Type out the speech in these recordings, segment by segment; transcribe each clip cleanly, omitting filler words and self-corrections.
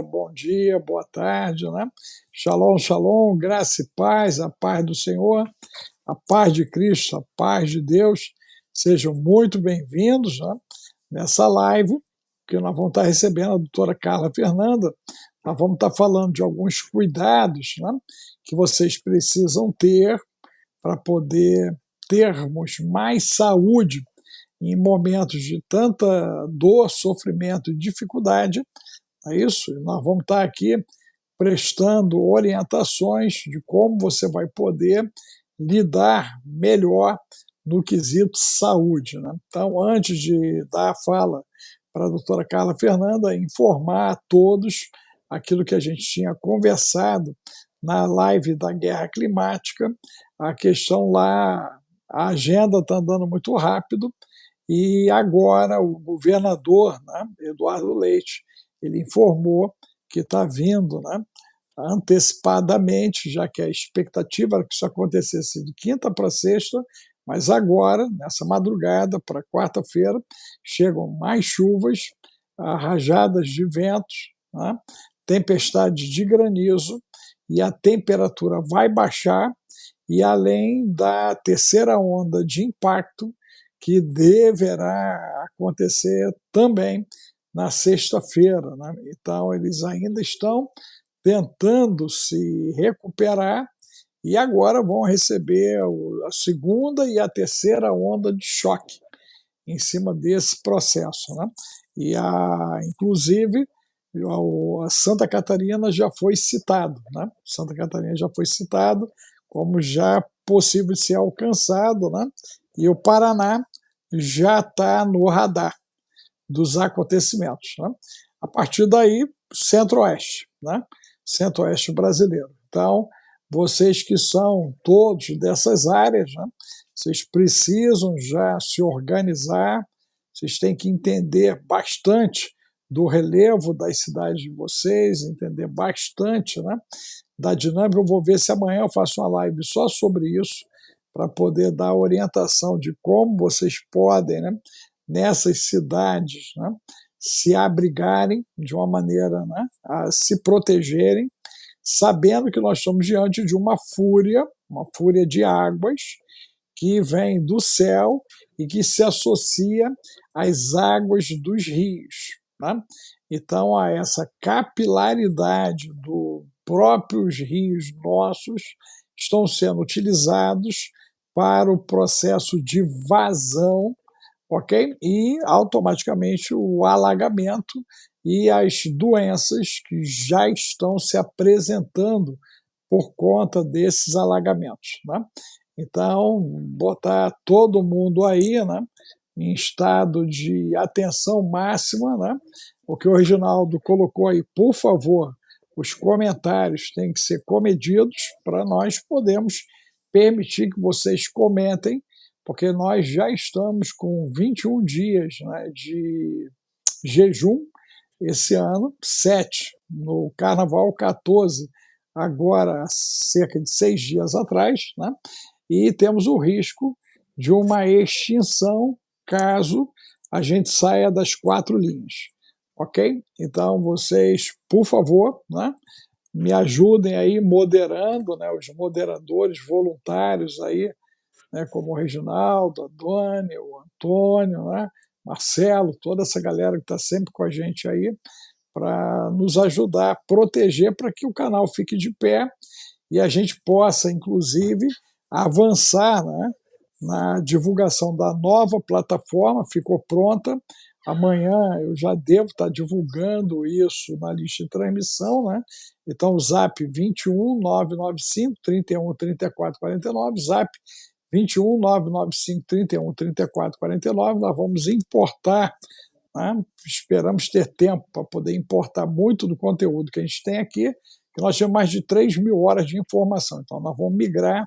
Bom dia, boa tarde, né? Shalom, shalom, graça e paz, a paz do Senhor, a paz de Cristo, a paz de Deus. Sejam muito bem-vindos, né, nessa live, que nós vamos estar recebendo a doutora Carla Fernanda. Nós vamos estar falando de alguns cuidados, né, que vocês precisam ter para poder termos mais saúde em momentos de tanta dor, sofrimento e dificuldade. É isso? Nós vamos estar aqui prestando orientações de como você vai poder lidar melhor no quesito saúde, né? Então, antes de dar a fala para a doutora Carla Fernanda, informar a todos aquilo que a gente tinha conversado na live da guerra climática, a questão lá, a agenda está andando muito rápido, e agora o governador, né, Eduardo Leite, ele informou que está vindo, né, antecipadamente, já que a expectativa era que isso acontecesse de quinta para sexta, mas agora, nessa madrugada para quarta-feira, chegam mais chuvas, rajadas de ventos, né, tempestades de granizo, e a temperatura vai baixar, e além da terceira onda de impacto, que deverá acontecer também na sexta-feira, né? Então, eles ainda estão tentando se recuperar e agora vão receber a segunda e a terceira onda de choque em cima desse processo, né? Inclusive, a Santa Catarina já foi citado, né? Santa Catarina já foi citado como já possível de ser alcançado, né? E o Paraná já está no radar dos acontecimentos, né? A partir daí, Centro-Oeste, né? Centro-Oeste brasileiro. Então, vocês que são todos dessas áreas, né? Vocês precisam já se organizar, vocês têm que entender bastante do relevo das cidades de vocês, entender bastante, né, da dinâmica. Eu vou ver se amanhã eu faço uma live só sobre isso, para poder dar orientação de como vocês podem, né, nessas cidades, né, se abrigarem de uma maneira, né, a se protegerem, sabendo que nós estamos diante de uma fúria de águas que vem do céu e que se associa às águas dos rios, né? Então, a essa capilaridade dos próprios rios nossos estão sendo utilizados para o processo de vazão, ok? E automaticamente o alagamento e as doenças que já estão se apresentando por conta desses alagamentos, né? Então, botar todo mundo aí, né, em estado de atenção máxima, né? O que o Reginaldo colocou aí, por favor, os comentários têm que ser comedidos para nós podermos permitir que vocês comentem, porque nós já estamos com 21 dias, né, de jejum esse ano, 7 no Carnaval, 14 agora, cerca de 6 dias atrás, né? E temos o risco de uma extinção caso a gente saia das 4 linhas, ok? Então, vocês, por favor, né, me ajudem aí moderando, né, os moderadores voluntários aí, né, como o Reginaldo, a Doni, o Antônio, né, Marcelo, toda essa galera que está sempre com a gente aí, para nos ajudar a proteger para que o canal fique de pé e a gente possa, inclusive, avançar, né, na divulgação da nova plataforma. Ficou pronta. Amanhã eu já devo estar divulgando isso na lista de transmissão, né? Então, o Zap 21 995 31 34 49, Zap 21 995 31 34 49. Nós vamos importar, né? Esperamos ter tempo para poder importar muito do conteúdo que a gente tem aqui, que nós temos mais de 3 mil horas de informação. Então, nós vamos migrar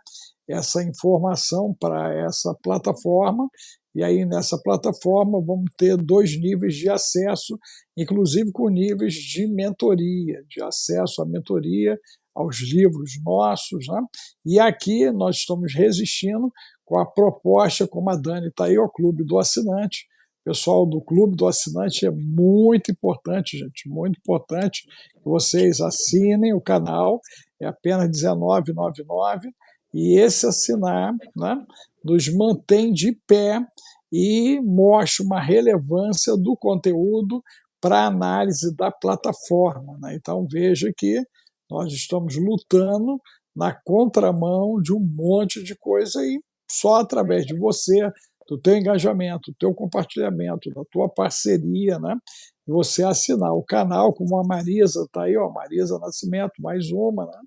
essa informação para essa plataforma, e aí nessa plataforma vamos ter 2 níveis de acesso, inclusive com níveis de mentoria, de acesso à mentoria, aos livros nossos, né? E aqui nós estamos resistindo com a proposta, como a Dani está aí, ao Clube do Assinante, pessoal do Clube do Assinante, é muito importante, gente, muito importante que vocês assinem o canal, é apenas R$19,99, e esse assinar, né, nos mantém de pé e mostra uma relevância do conteúdo para a análise da plataforma, né? Então veja que nós estamos lutando na contramão de um monte de coisa e só através de você, do teu engajamento, do teu compartilhamento, da tua parceria, né? Você assinar o canal, como a Marisa está aí, ó, Marisa Nascimento, mais uma, né?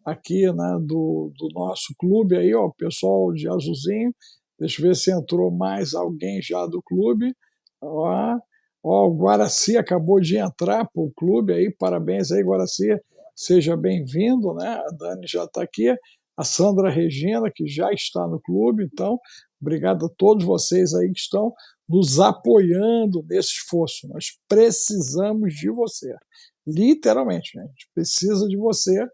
Aqui, né, do nosso clube aí, ó, o pessoal de Azulzinho. Deixa eu ver se entrou mais alguém já do clube. Ó, ó, o Guaraci acabou de entrar para o clube aí, parabéns aí, Guaraci, seja bem-vindo, né? A Dani já está aqui, a Sandra Regina, que já está no clube, então, obrigado a todos vocês aí que estão nos apoiando nesse esforço. Nós precisamos de você, literalmente, né? A gente precisa de você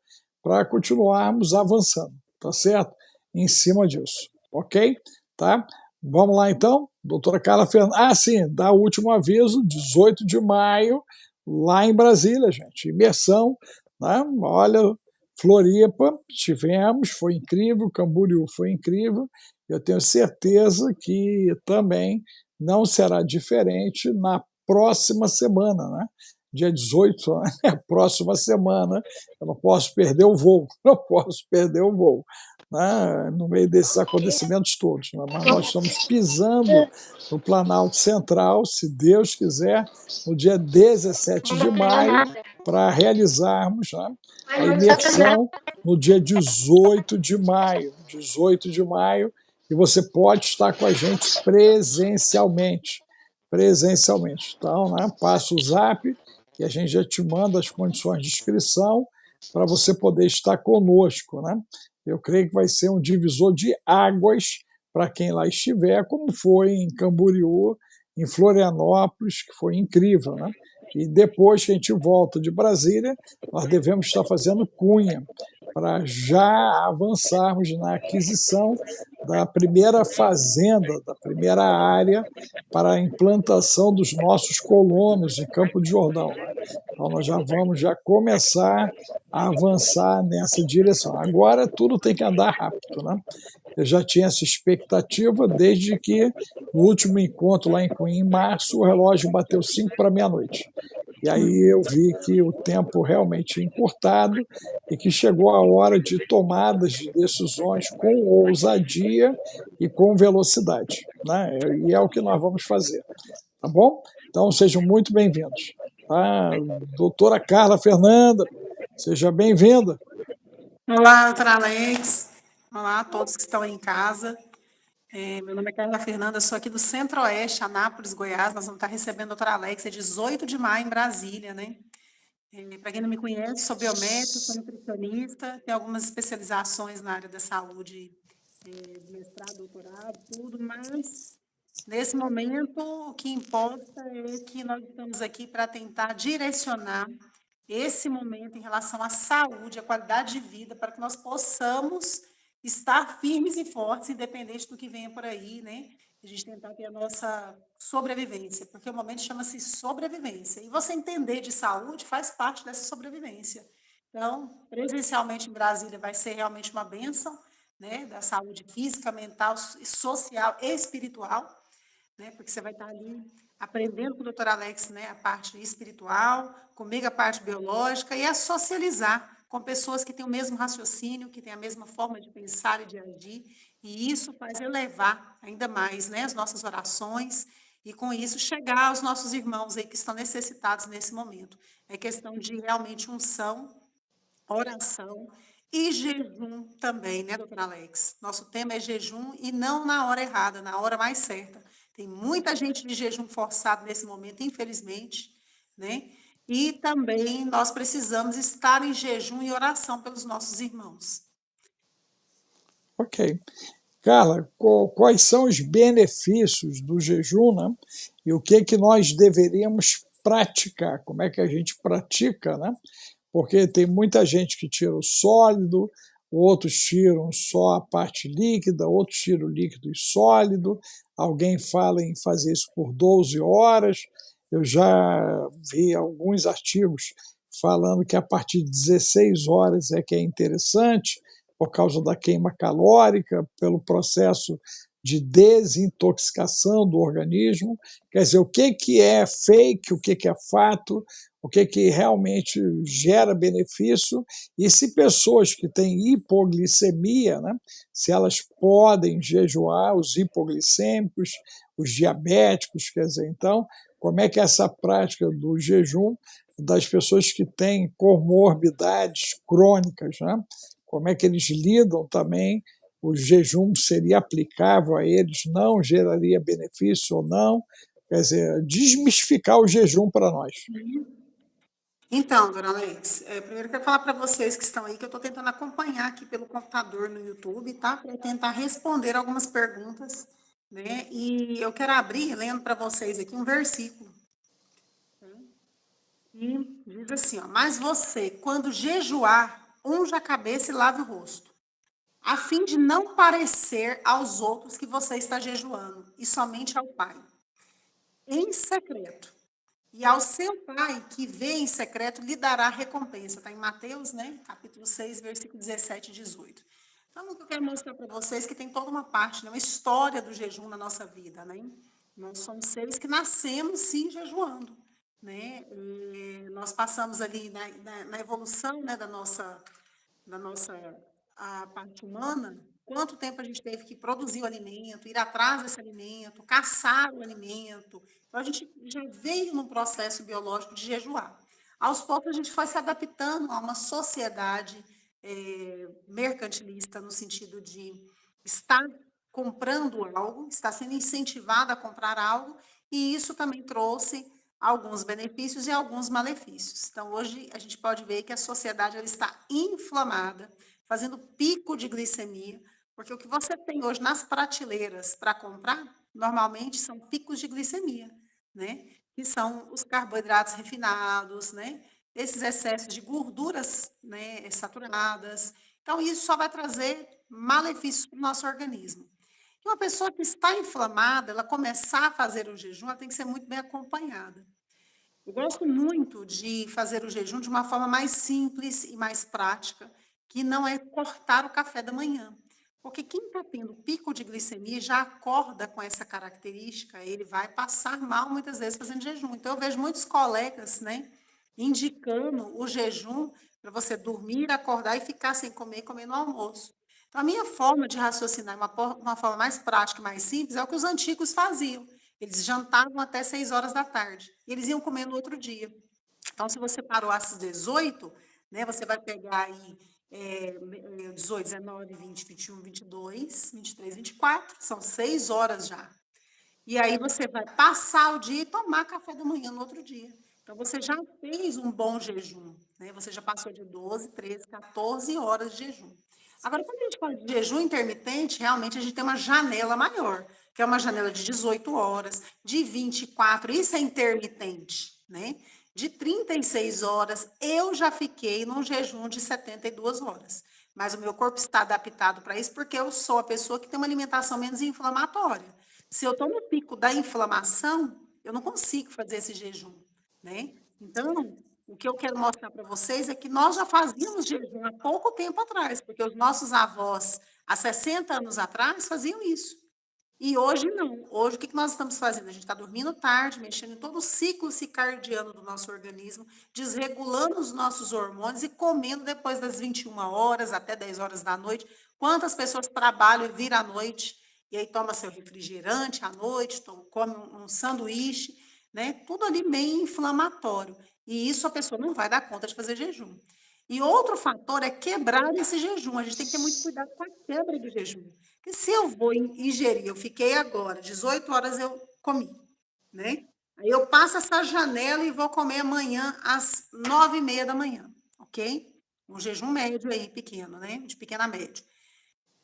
para continuarmos avançando, tá certo? Em cima disso, ok? Tá? Vamos lá então, doutora Carla Fernandes. Ah, sim, dá o último aviso, 18 de maio, lá em Brasília, gente. Imersão, né? Olha, Floripa, tivemos, foi incrível, Camboriú foi incrível. Eu tenho certeza que também não será diferente na próxima semana, né? Dia 18, né? Próxima semana, eu não posso perder o voo, não posso perder o voo, né? No meio desses acontecimentos todos. Né? Mas nós estamos pisando no Planalto Central, se Deus quiser, no dia 17 de maio, para realizarmos, né, a imersão no dia 18 de maio. 18 de maio, e você pode estar com a gente presencialmente. Presencialmente. Então, né, passa o zap e a gente já te manda as condições de inscrição para você poder estar conosco, né? Eu creio que vai ser um divisor de águas para quem lá estiver, como foi em Camboriú, em Florianópolis, que foi incrível, né? E depois que a gente volta de Brasília, nós devemos estar fazendo cunha para já avançarmos na aquisição da primeira fazenda, da primeira área para a implantação dos nossos colonos em Campo de Jordão, né? Então nós já vamos já começar a avançar nessa direção. Agora tudo tem que andar rápido, né? Eu já tinha essa expectativa desde que no último encontro lá em Cunha, em março, o relógio bateu 5 para meia-noite. E aí eu vi que o tempo realmente tinha encurtado e que chegou a hora de tomadas de decisões com ousadia e com velocidade, né? E é o que nós vamos fazer, tá bom? Então sejam muito bem-vindos. Tá? Doutora Carla Fernanda, seja bem-vinda. Olá, doutora Alex. Olá a todos que estão aí em casa. Meu nome é Carla Fernanda, sou aqui do Centro-Oeste, Anápolis, Goiás. Nós vamos estar recebendo a doutora Alex, é 18 de maio, em Brasília, né? Para quem não me conhece, sou biomédica, sou nutricionista, tenho algumas especializações na área da saúde, mestrado, doutorado, tudo, mas nesse momento o que importa é que nós estamos aqui para tentar direcionar esse momento em relação à saúde, à qualidade de vida, para que nós possamos estar firmes e fortes, independente do que venha por aí, né? A gente tentar ter a nossa sobrevivência, porque o momento chama-se sobrevivência. E você entender de saúde faz parte dessa sobrevivência. Então, presencialmente em Brasília vai ser realmente uma bênção, né? Da saúde física, mental, social e espiritual, né? Porque você vai estar ali aprendendo com o doutor Alex, né, a parte espiritual, comigo a parte biológica, e a socializar com pessoas que têm o mesmo raciocínio, que têm a mesma forma de pensar e de agir, e isso faz elevar ainda mais, né, as nossas orações, e com isso chegar aos nossos irmãos aí que estão necessitados nesse momento. É questão de realmente unção, oração e jejum também, né, doutora Alex? Nosso tema é jejum e não na hora errada, na hora mais certa. Tem muita gente de jejum forçado nesse momento, infelizmente, né? E também nós precisamos estar em jejum e oração pelos nossos irmãos. Ok. Carla, quais são os benefícios do jejum, né? E o que nós deveríamos praticar? Como é que a gente pratica, né? Porque tem muita gente que tira o sólido, outros tiram só a parte líquida, outros tiram o líquido e sólido, alguém fala em fazer isso por 12 horas. Eu já vi alguns artigos falando que a partir de 16 horas é que é interessante, por causa da queima calórica, pelo processo de desintoxicação do organismo. Quer dizer, o que, que é fake, o que, que é fato, o que, que realmente gera benefício, e se pessoas que têm hipoglicemia, né, se elas podem jejuar, os hipoglicêmicos, os diabéticos, quer dizer, então, como é que é essa prática do jejum das pessoas que têm comorbidades crônicas, né? Como é que eles lidam também, o jejum seria aplicável a eles, não geraria benefício ou não, quer dizer, desmistificar o jejum para nós. Então, dona Alex, primeiro eu quero falar para vocês que estão aí, que eu estou tentando acompanhar aqui pelo computador no YouTube, tá? Para tentar responder algumas perguntas, né? E eu quero abrir, lendo para vocês aqui um versículo. E diz assim, ó, mas você, quando jejuar, unja a cabeça e lave o rosto, a fim de não parecer aos outros que você está jejuando, e somente ao Pai, em secreto. E ao seu pai, que vê em secreto, lhe dará recompensa. Está em Mateus, né? Capítulo 6, versículo 17 e 18. Então, o que eu quero mostrar para vocês é que tem toda uma parte, né? Uma história do jejum na nossa vida, né? Nós somos seres que nascemos, sim, jejuando, né? E nós passamos ali na evolução, né, da nossa a parte humana, quanto tempo a gente teve que produzir o alimento, ir atrás desse alimento, caçar o alimento. Então, a gente já veio num processo biológico de jejuar. Aos poucos, a gente foi se adaptando a uma sociedade mercantilista, no sentido de estar comprando algo, estar sendo incentivada a comprar algo, e isso também trouxe alguns benefícios e alguns malefícios. Então, hoje, a gente pode ver que a sociedade ela está inflamada, fazendo pico de glicemia, porque o que você tem hoje nas prateleiras para comprar, normalmente são picos de glicemia, né? Que são os carboidratos refinados, né? Esses excessos de gorduras, né, saturadas. Então, isso só vai trazer malefícios para o nosso organismo. E uma pessoa que está inflamada, ela começar a fazer o jejum, ela tem que ser muito bem acompanhada. Eu gosto muito de fazer o jejum de uma forma mais simples e mais prática, que não é cortar o café da manhã. Porque quem está tendo pico de glicemia já acorda com essa característica, ele vai passar mal muitas vezes fazendo jejum. Então, eu vejo muitos colegas, né, indicando o jejum para você dormir, acordar e ficar sem comer e comer no almoço. Então, a minha forma de raciocinar, uma forma mais prática e mais simples, é o que os antigos faziam. Eles jantavam até 6 horas da tarde. E eles iam comer no outro dia. Então, se você parou às 18, né, você vai pegar aí 18, 19, 20, 21, 22, 23, 24, são 6 horas já. E aí você vai passar o dia e tomar café da manhã no outro dia. Então, você já fez um bom jejum, né? Você já passou de 12, 13, 14 horas de jejum. Agora, quando a gente fala de jejum intermitente, realmente a gente tem uma janela maior, que é uma janela de 18 horas, de 24, isso é intermitente, né? De 36 horas, eu já fiquei num jejum de 72 horas. Mas o meu corpo está adaptado para isso porque eu sou a pessoa que tem uma alimentação menos inflamatória. Se eu estou no pico da inflamação, eu não consigo fazer esse jejum, né? Então, o que eu quero mostrar para vocês é que nós já fazíamos jejum há pouco tempo atrás, porque os nossos avós, há 60 anos atrás, faziam isso. E hoje não. Hoje o que nós estamos fazendo? A gente está dormindo tarde, mexendo em todo o ciclo circadiano do nosso organismo, desregulando os nossos hormônios e comendo depois das 21 horas até 10 horas da noite. Quantas pessoas trabalham e viram à noite, e aí toma seu refrigerante à noite, come um sanduíche, né? Tudo ali meio inflamatório. E isso a pessoa não vai dar conta de fazer jejum. E outro fator é quebrar esse jejum. A gente tem que ter muito cuidado com a quebra do jejum. Porque se eu vou ingerir, eu fiquei agora, 18 horas eu comi, né? Aí eu passo essa janela e vou comer amanhã às 9h30 da manhã, ok? Um jejum médio aí, pequeno, né? De pequena a médio.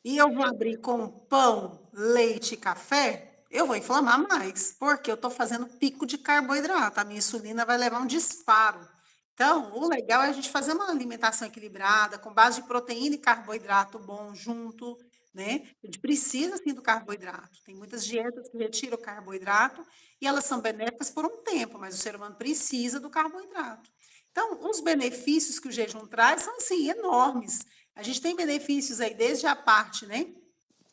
E eu vou abrir com pão, leite e café, eu vou inflamar mais, porque eu estou fazendo pico de carboidrato. A minha insulina vai levar um disparo. Então, o legal é a gente fazer uma alimentação equilibrada, com base de proteína e carboidrato bom junto, né? A gente precisa, sim, do carboidrato. Tem muitas dietas que retiram o carboidrato e elas são benéficas por um tempo, mas o ser humano precisa do carboidrato. Então, os benefícios que o jejum traz são, sim, enormes. A gente tem benefícios aí desde a parte, né,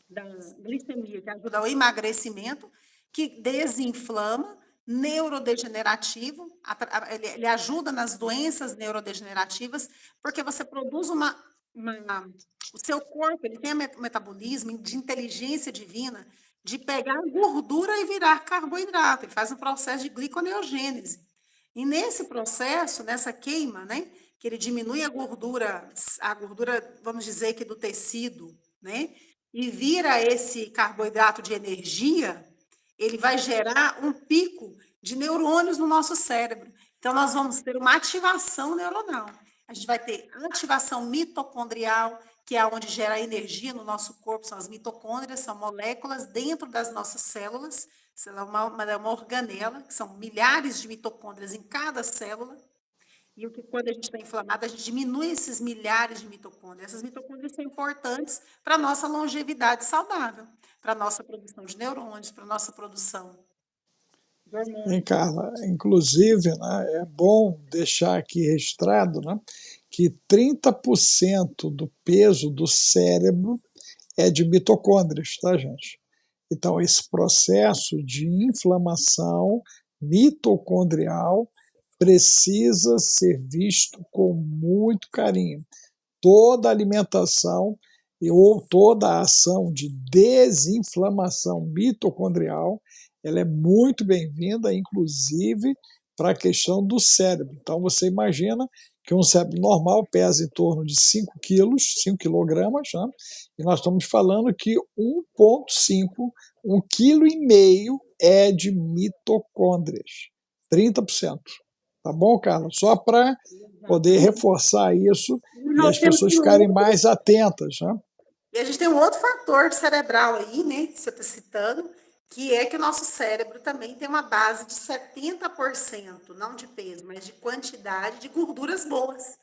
da glicemia, que ajuda ao emagrecimento, que desinflama, neurodegenerativo, ele ajuda nas doenças neurodegenerativas, porque você produz o seu corpo, ele tem um metabolismo de inteligência divina de pegar gordura e virar carboidrato, ele faz um processo de gliconeogênese. E nesse processo, nessa queima, né, que ele diminui a gordura, vamos dizer que do tecido, né, e vira esse carboidrato de energia, ele vai gerar um pico de neurônios no nosso cérebro. Então, nós vamos ter uma ativação neuronal. A gente vai ter ativação mitocondrial, que é onde gera energia no nosso corpo, são as mitocôndrias, são moléculas dentro das nossas células, é uma organela, que são milhares de mitocôndrias em cada célula, e o que quando a gente está inflamado, a gente diminui esses milhares de mitocôndrias. Essas mitocôndrias são importantes para a nossa longevidade saudável, para a nossa produção de neurônios, para a nossa produção de Hein, hormônios. Carla? Inclusive, né, é bom deixar aqui registrado, né, que 30% do peso do cérebro é de mitocôndrias, tá, gente? Então, esse processo de inflamação mitocondrial precisa ser visto com muito carinho. Toda alimentação ou toda ação de desinflamação mitocondrial, ela é muito bem-vinda, inclusive para a questão do cérebro. Então, você imagina que um cérebro normal pesa em torno de 5 quilos, 5 quilogramas, né? E nós estamos falando que 1,5, 1,5 kg é de mitocôndrias, 30%. Tá bom, Carla? Só para poder reforçar isso E e nós as temos pessoas ficarem mais atentas, né? E a gente tem um outro fator cerebral aí, né, que você está citando, que é que o nosso cérebro também tem uma base de 70%, não de peso, mas de quantidade de gorduras boas.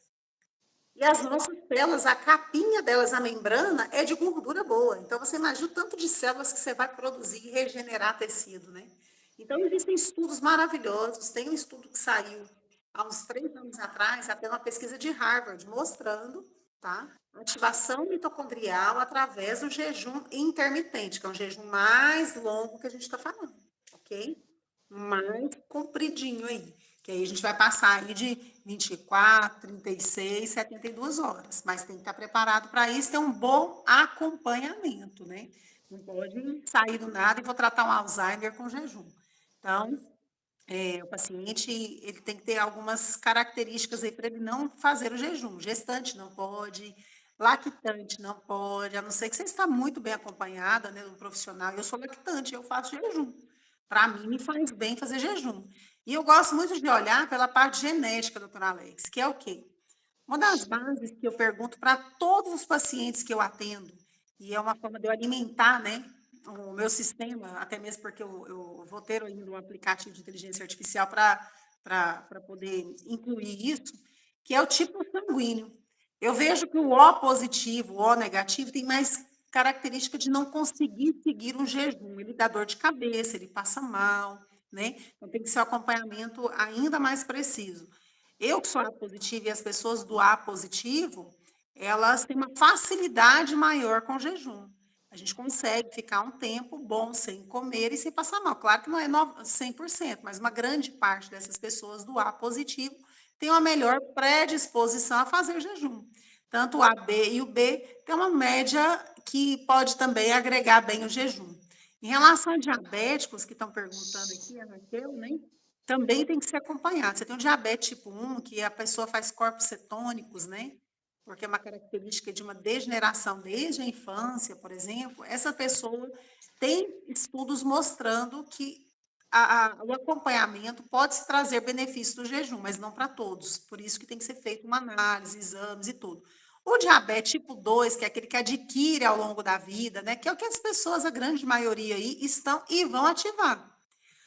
E as nossas células, a capinha delas, a membrana, é de gordura boa. Então, você imagina o tanto de células que você vai produzir e regenerar tecido, né? Então, existem estudos maravilhosos. Tem um estudo que saiu há uns 3 anos atrás, até uma pesquisa de Harvard, mostrando, tá? Ativação mitocondrial através do jejum intermitente, que é um jejum mais longo que a gente está falando, ok? Mais compridinho aí. Que aí a gente vai passar aí de 24, 36, 72 horas. Mas tem que estar preparado para isso, ter um bom acompanhamento, né? Não pode sair do nada e vou tratar um Alzheimer com jejum. Então, o paciente ele tem que ter algumas características aí para ele não fazer o jejum. Gestante não pode, lactante não pode, a não ser que você está muito bem acompanhada, né, do profissional. Eu sou lactante, eu faço jejum. Para mim, me faz bem fazer jejum. E eu gosto muito de olhar pela parte genética, doutora Alex, que é o quê? Uma das bases que eu pergunto para todos os pacientes que eu atendo, e é uma forma de eu alimentar, né, o meu sistema, até mesmo porque eu vou ter ainda um aplicativo de inteligência artificial para poder incluir isso, que é o tipo sanguíneo. Eu vejo que o O positivo, o O negativo, tem mais característica de não conseguir seguir um jejum. Ele dá dor de cabeça, ele passa mal, né? Então tem que ser um acompanhamento ainda mais preciso. Eu que sou A positiva e as pessoas do A positivo, elas têm uma facilidade maior com o jejum. A gente consegue ficar um tempo bom sem comer e sem passar mal. Claro que não é 100%, mas uma grande parte dessas pessoas do A positivo tem uma melhor predisposição a fazer jejum. Tanto o AB e o B tem uma média que pode também agregar bem o jejum. Em relação a diabéticos que estão perguntando aqui, a Raquel, né? Também tem que ser acompanhado. Você tem o diabetes tipo 1, que a pessoa faz corpos cetônicos, né? Porque é uma característica de uma degeneração desde a infância, por exemplo. Essa pessoa tem estudos mostrando que o acompanhamento pode trazer benefícios do jejum, mas não para todos. Por isso que tem que ser feita uma análise, exames e tudo. O diabetes tipo 2, que é aquele que adquire ao longo da vida, né? Que é o que as pessoas, a grande maioria aí, estão e vão ativar.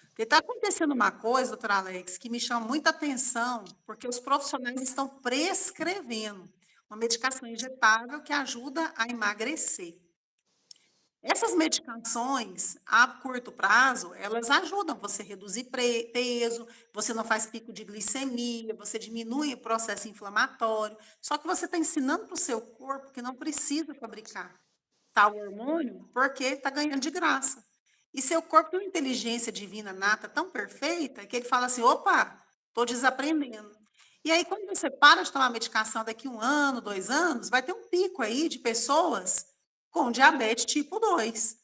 Porque está acontecendo uma coisa, doutora Alex, que me chama muita atenção, porque os profissionais estão prescrevendo uma medicação injetável que ajuda a emagrecer. Essas medicações, a curto prazo, elas ajudam você a reduzir peso, você não faz pico de glicemia, você diminui o processo inflamatório. Só que você está ensinando para o seu corpo que não precisa fabricar tal hormônio porque está ganhando de graça. E seu corpo tem uma inteligência divina nata tão perfeita que ele fala assim: opa, estou desaprendendo. E aí, quando você para de tomar medicação daqui 1 ano, 2 anos, vai ter um pico aí de pessoas com diabetes tipo 2,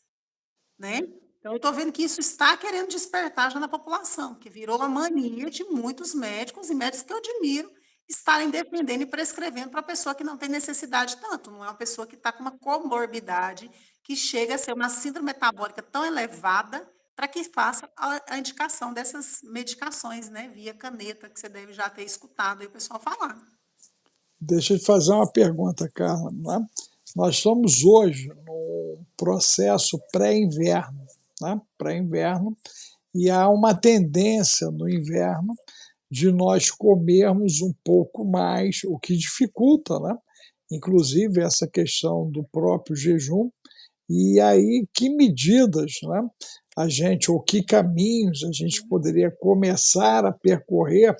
né? Então, eu estou vendo que isso está querendo despertar já na população, que virou uma mania de muitos médicos e médicos que eu admiro estarem defendendo e prescrevendo para a pessoa que não tem necessidade tanto, não é uma pessoa que está com uma comorbidade que chega a ser uma síndrome metabólica tão elevada para que faça a indicação dessas medicações, né, via caneta, que você deve já ter escutado aí o pessoal falar. Deixa eu te fazer uma pergunta, Carla. Né? Nós estamos hoje no processo pré-inverno, né? Pré-inverno, e há uma tendência no inverno de nós comermos um pouco mais, o que dificulta, né? Inclusive essa questão do próprio jejum. E aí, que medidas, né? A gente, ou que caminhos a gente poderia começar a percorrer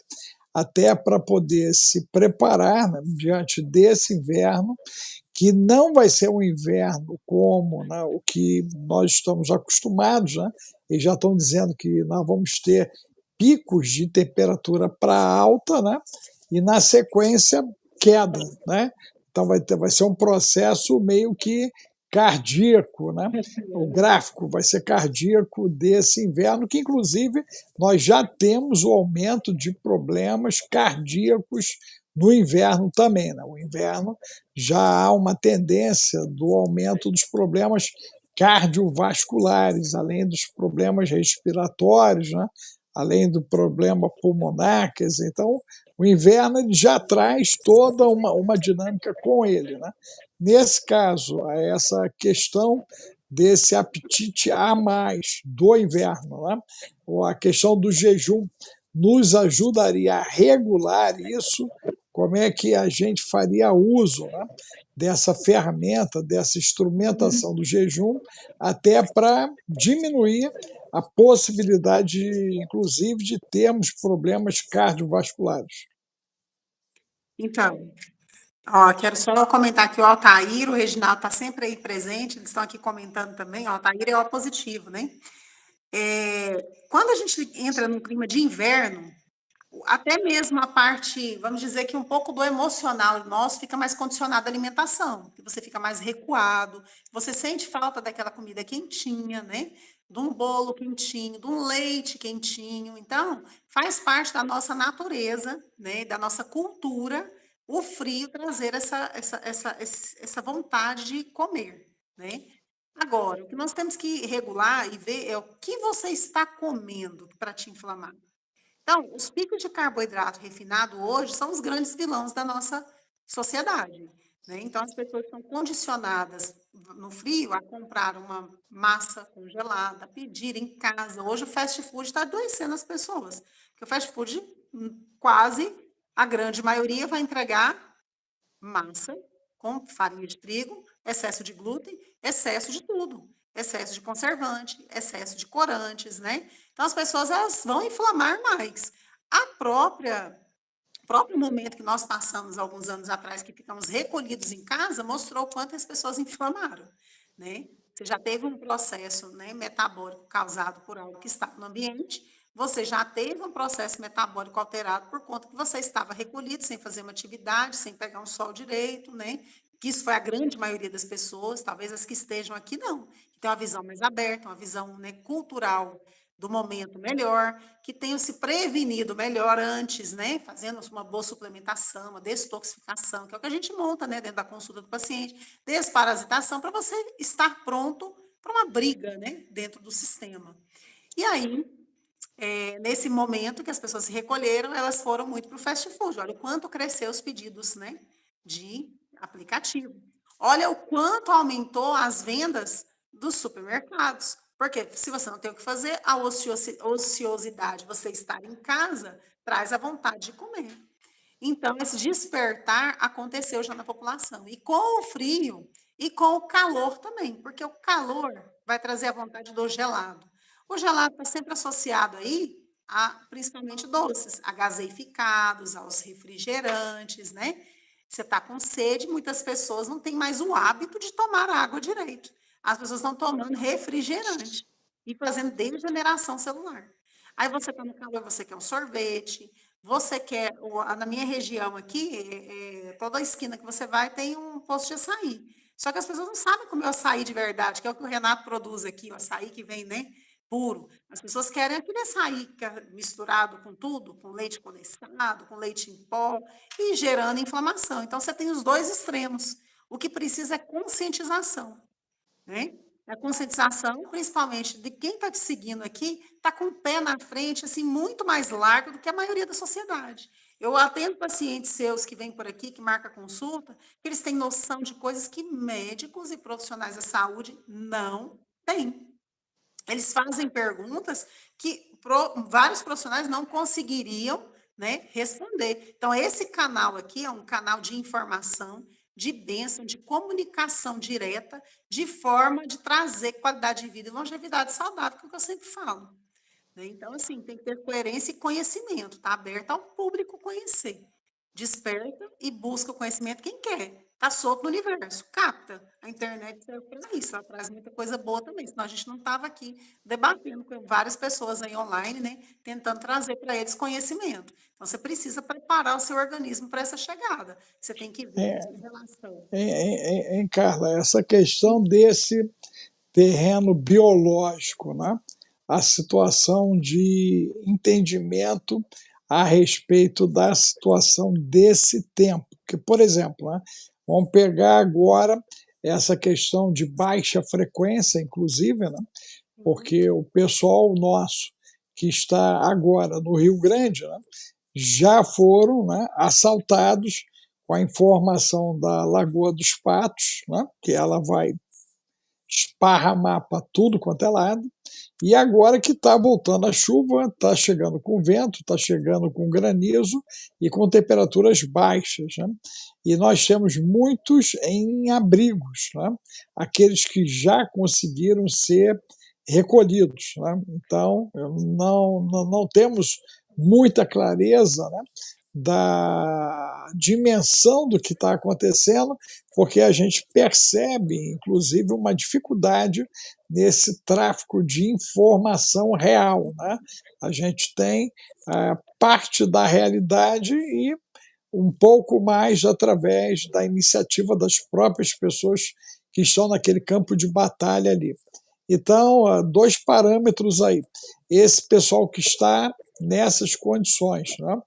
até para poder se preparar, né, diante desse inverno, que não vai ser um inverno como, né, o que nós estamos acostumados, né? Eles já estão dizendo que nós vamos ter picos de temperatura para alta, né? E na sequência queda, né? Então vai ser um processo meio que cardíaco, né? O gráfico vai ser cardíaco desse inverno, que inclusive nós já temos o aumento de problemas cardíacos no inverno também. Né? O inverno já há uma tendência do aumento dos problemas cardiovasculares, além dos problemas respiratórios, né? Além do problema pulmonar. Quer dizer, então, o inverno ele já traz toda uma dinâmica com ele. Né? Nesse caso, essa questão desse apetite a mais do inverno, né? Ou a questão do jejum nos ajudaria a regular isso. Como é que a gente faria uso, né, dessa ferramenta, dessa instrumentação do jejum, até para diminuir a possibilidade, inclusive, de termos problemas cardiovasculares? Então, ó, quero só comentar que o Altair, o Reginaldo está sempre aí presente, eles estão aqui comentando também. O Altair é O positivo, né? Quando a gente entra num clima de inverno, até mesmo a parte, vamos dizer que um pouco do emocional nosso fica mais condicionado à alimentação, que você fica mais recuado, você sente falta daquela comida quentinha, né? De um bolo quentinho, de um leite quentinho. Então, faz parte da nossa natureza, né? Da nossa cultura, o frio trazer essa vontade de comer, né? Agora, o que nós temos que regular e ver é o que você está comendo para te inflamar. Então, os picos de carboidrato refinado hoje são os grandes vilões da nossa sociedade, né? Então, as pessoas são condicionadas no frio a comprar uma massa congelada, a pedir em casa. Hoje o fast food está adoecendo as pessoas, porque o fast food, quase a grande maioria vai entregar massa com farinha de trigo, excesso de glúten, excesso de tudo, excesso de conservante, excesso de corantes, né? Então as pessoas elas vão inflamar mais. A própria o próprio momento que nós passamos alguns anos atrás, que ficamos recolhidos em casa, mostrou o quanto as pessoas inflamaram, né? Você já teve um processo, né, metabólico causado por algo que está no ambiente, você já teve um processo metabólico alterado por conta que você estava recolhido, sem fazer uma atividade, sem pegar um sol direito, né? Que isso foi a grande maioria das pessoas, talvez as que estejam aqui não, que tem uma visão mais aberta, uma visão, né, cultural do momento melhor, que tenham se prevenido melhor antes, né? Fazendo uma boa suplementação, uma desintoxicação, que é o que a gente monta, né, dentro da consulta do paciente, desparasitação, para você estar pronto para uma briga, né, dentro do sistema. E aí, nesse momento que as pessoas se recolheram, elas foram muito para o fast food. Olha o quanto cresceu os pedidos, né, de aplicativo. Olha o quanto aumentou as vendas dos supermercados. Porque se você não tem o que fazer, a ociosidade, você estar em casa, traz a vontade de comer. Então, esse despertar aconteceu já na população. E com o frio e com o calor também, porque o calor vai trazer a vontade do gelado. O gelado está sempre associado aí a principalmente doces, a gaseificados, aos refrigerantes, né? Você está com sede, muitas pessoas não têm mais o hábito de tomar água direito. As pessoas estão tomando refrigerante e fazendo degeneração celular. Aí você está no calor, você quer um sorvete, você quer, na minha região aqui, toda esquina que você vai tem um posto de açaí. Só que as pessoas não sabem comer o açaí de verdade, que é o que o Renato produz aqui, o açaí que vem, né, puro. As pessoas querem aquele açaí que é misturado com tudo, com leite condensado, com leite em pó, e gerando inflamação. Então, você tem os dois extremos. O que precisa é conscientização, né? A conscientização, principalmente de quem está te seguindo aqui, está com o pé na frente, assim, muito mais largo do que a maioria da sociedade. Eu atendo pacientes seus que vêm por aqui, que marcam consulta, que eles têm noção de coisas que médicos e profissionais da saúde não têm. Eles fazem perguntas que vários profissionais não conseguiriam, né, responder. Então, esse canal aqui é um canal de informação, de bênção, de comunicação direta, de forma de trazer qualidade de vida e longevidade saudável, que é o que eu sempre falo. Né? Então, assim, tem que ter coerência e conhecimento, tá aberto ao público conhecer. Desperta e busca o conhecimento quem quer. Está solto no universo, capta. A internet serve para isso, ela traz muita coisa boa também, senão a gente não estava aqui debatendo com várias pessoas aí online, né, tentando trazer para eles conhecimento. Então, você precisa preparar o seu organismo para essa chegada. Você tem que ver É, essa relação. Carla, essa questão desse terreno biológico, né? A situação de entendimento a respeito da situação desse tempo. Que, por exemplo, né? Vamos pegar agora essa questão de baixa frequência, inclusive, né? Porque o pessoal nosso que está agora no Rio Grande, né? Já foram, né, assaltados com a informação da Lagoa dos Patos, né, que ela vai esparramar para tudo quanto é lado, e agora que está voltando a chuva, está chegando com vento, está chegando com granizo e com temperaturas baixas. Né? E nós temos muitos em abrigos, né? Aqueles que já conseguiram ser recolhidos. Né? Então, não temos muita clareza, né, da dimensão do que está acontecendo, porque a gente percebe, inclusive, uma dificuldade nesse tráfico de informação real. Né? A gente tem parte da realidade e um pouco mais através da iniciativa das próprias pessoas que estão naquele campo de batalha ali. Então, dois parâmetros aí. Esse pessoal que está nessas condições, né?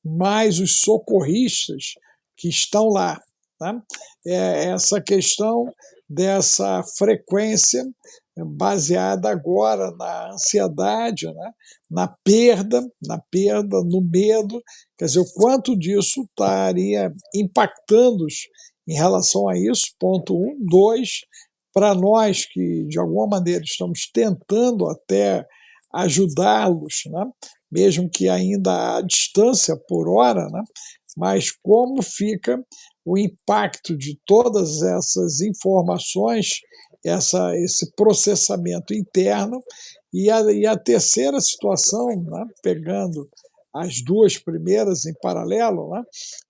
Mais os socorristas que estão lá. Tá? Essa questão dessa frequência baseada agora na ansiedade, né? Na perda, no medo, quer dizer, o quanto disso estaria impactando-os em relação a isso, ponto um. Dois, para nós que, de alguma maneira, estamos tentando até ajudá-los, né? Mesmo que ainda à distância por hora, né? Mas como fica o impacto de todas essas informações, esse processamento interno, e a terceira situação, né? Pegando as duas primeiras em paralelo, né?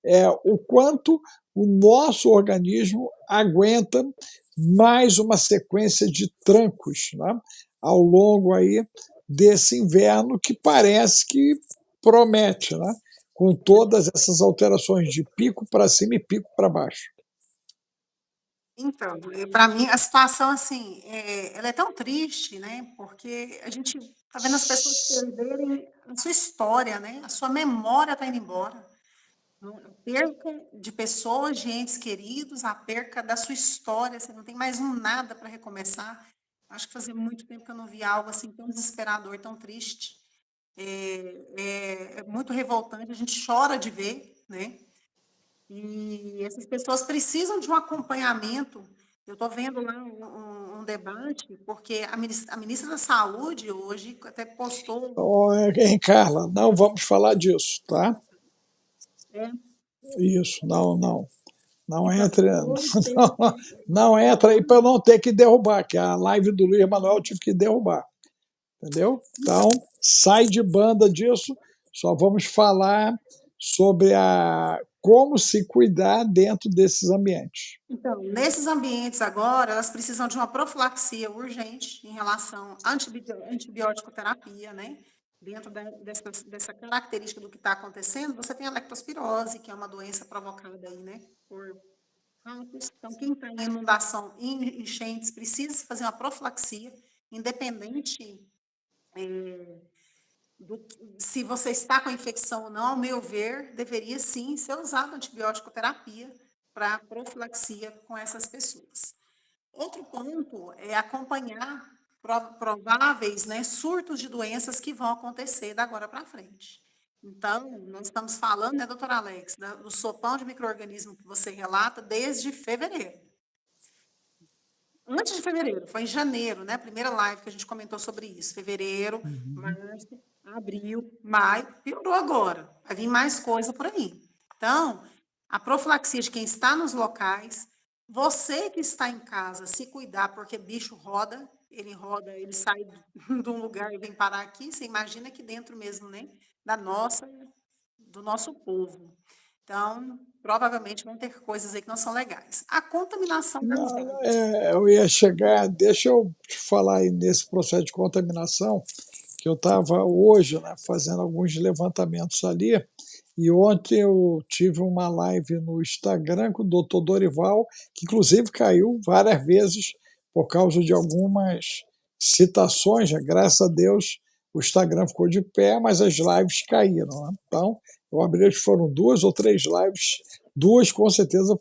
É o quanto o nosso organismo aguenta mais uma sequência de trancos, né? Ao longo aí desse inverno que parece que promete, né? Com todas essas alterações de pico para cima e pico para baixo. Então, para mim, a situação, assim, ela é tão triste, né? Porque a gente está vendo as pessoas perderem a sua história, né? A sua memória está indo embora. A perca de pessoas, de entes queridos, a perca da sua história, você não tem mais um nada para recomeçar. Acho que fazia muito tempo que eu não via algo assim tão desesperador, tão triste. É muito revoltante, a gente chora de ver, né? E essas pessoas precisam de um acompanhamento. Eu estou vendo lá um debate, porque a ministra da Saúde hoje até postou. Carla, não vamos falar disso, tá? É, Isso, não então, entra, você, não entra aí para não ter que derrubar, que a live do Luiz Manuel eu tive que derrubar, entendeu? Então, sai de banda disso, só vamos falar sobre como se cuidar dentro desses ambientes. então, nesses ambientes agora, elas precisam de uma profilaxia urgente em relação à antibiótico terapia, né? Dentro dessa característica do que está acontecendo, você tem a leptospirose, que é uma doença provocada aí, né, por ratos. Então, quem está em inundação, em enchentes, precisa fazer uma profilaxia, independente se você está com a infecção ou não, ao meu ver, deveria sim ser usado antibiótico terapia para profilaxia com essas pessoas. Outro ponto é acompanhar prováveis, né, surtos de doenças que vão acontecer da agora para frente. Então, nós estamos falando, né, doutora Alex, do sopão de micro-organismo que você relata desde fevereiro. Antes de fevereiro, foi em janeiro, né? A primeira live que a gente comentou sobre isso. Fevereiro, Uhum. março, abril, maio, piorou agora. Vai vir mais coisa por aí. Então, a profilaxia de quem está nos locais, você que está em casa, se cuidar, porque bicho roda, ele sai de um lugar e vem parar aqui, você imagina que dentro mesmo, né? Do nosso povo. Então, provavelmente vão ter coisas aí que não são legais. A contaminação das Não, águas. eu ia chegar, deixa eu te falar aí nesse processo de contaminação, que eu estava hoje, né, fazendo alguns levantamentos ali, e ontem eu tive uma live no Instagram com o doutor Dorival, que inclusive caiu várias vezes por causa de algumas citações, né? Graças a Deus o Instagram ficou de pé, mas as lives caíram. Né? Então, eu abri, acho que foram 2 ou 3 lives, 2 com certeza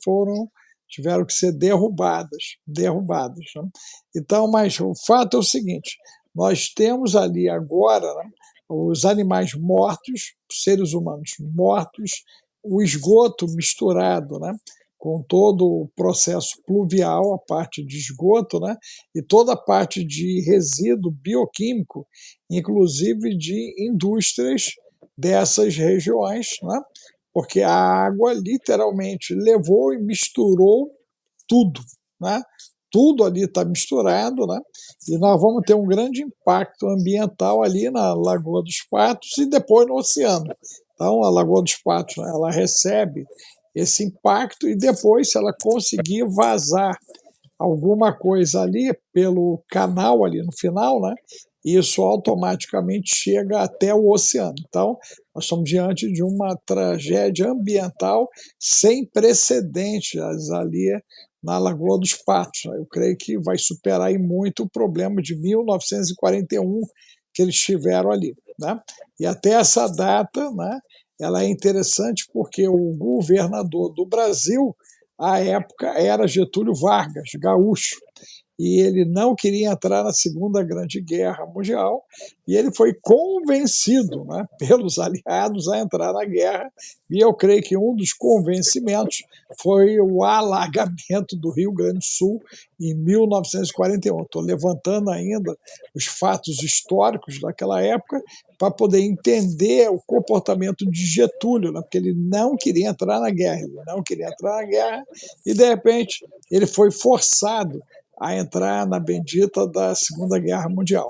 tiveram que ser derrubadas. Né? Então, mas o fato é o seguinte, nós temos ali agora, né, os animais mortos, seres humanos mortos, o esgoto misturado, né, com todo o processo pluvial, a parte de esgoto, né, e toda a parte de resíduo bioquímico, inclusive de indústrias dessas regiões, né, porque a água literalmente levou e misturou tudo, né? Tudo ali está misturado, né? E nós vamos ter um grande impacto ambiental ali na Lagoa dos Patos e depois no oceano. Então, a Lagoa dos Patos, né, ela recebe esse impacto e depois, se ela conseguir vazar alguma coisa ali pelo canal ali no final, né? Isso automaticamente chega até o oceano. Então, nós estamos diante de uma tragédia ambiental sem precedentes ali na Lagoa dos Patos. Né? Eu creio que vai superar aí muito o problema de 1941 que eles tiveram ali. Né? E até essa data, né, ela é interessante porque o governador do Brasil à época era Getúlio Vargas, gaúcho, e ele não queria entrar na Segunda Grande Guerra Mundial, e ele foi convencido, né, pelos aliados a entrar na guerra, e eu creio que um dos convencimentos foi o alagamento do Rio Grande do Sul em 1941. Estou levantando ainda os fatos históricos daquela época para poder entender o comportamento de Getúlio, né, porque ele não queria entrar na guerra, e de repente ele foi forçado a entrar na bendita da Segunda Guerra Mundial.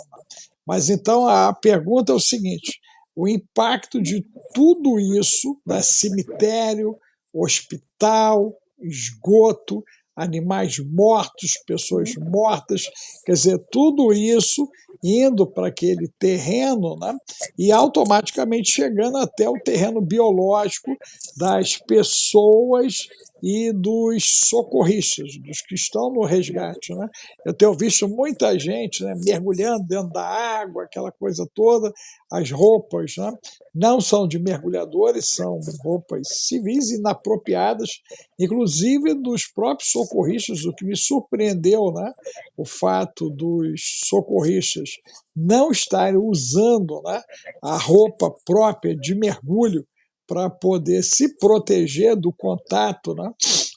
Mas então a pergunta é o seguinte: o impacto de tudo isso, né, cemitério, hospital, esgoto, animais mortos, pessoas mortas, quer dizer, tudo isso indo para aquele terreno, né, e automaticamente chegando até o terreno biológico das pessoas e dos socorristas, dos que estão no resgate. Né? Eu tenho visto muita gente, né, mergulhando dentro da água, aquela coisa toda, as roupas, né, não são de mergulhadores, são roupas civis inapropriadas, inclusive dos próprios socorristas, o que me surpreendeu, né, o fato dos socorristas não estarem usando, né, a roupa própria de mergulho para poder se proteger do contato, né,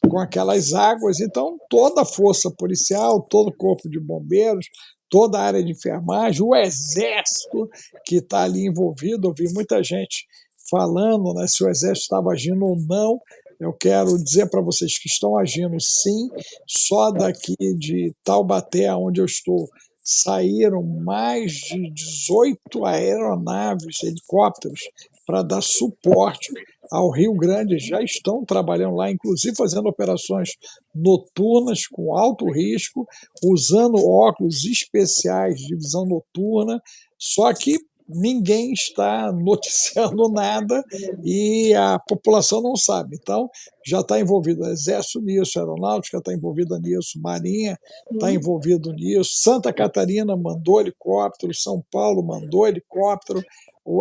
com aquelas águas. Então, toda a força policial, todo o corpo de bombeiros, toda a área de enfermagem, o exército que está ali envolvido. Eu vi muita gente falando, né, se o Exército estava agindo ou não. Eu quero dizer para vocês que estão agindo sim, só daqui de Taubaté, onde eu estou, saíram mais de 18 aeronaves, helicópteros, para dar suporte ao Rio Grande. Já estão trabalhando lá, inclusive fazendo operações noturnas com alto risco, usando óculos especiais de visão noturna, só que ninguém está noticiando nada e a população não sabe. Então, já está envolvido o Exército nisso, a Aeronáutica está envolvida nisso, Marinha está envolvido nisso, Santa Catarina mandou helicóptero, São Paulo mandou helicóptero,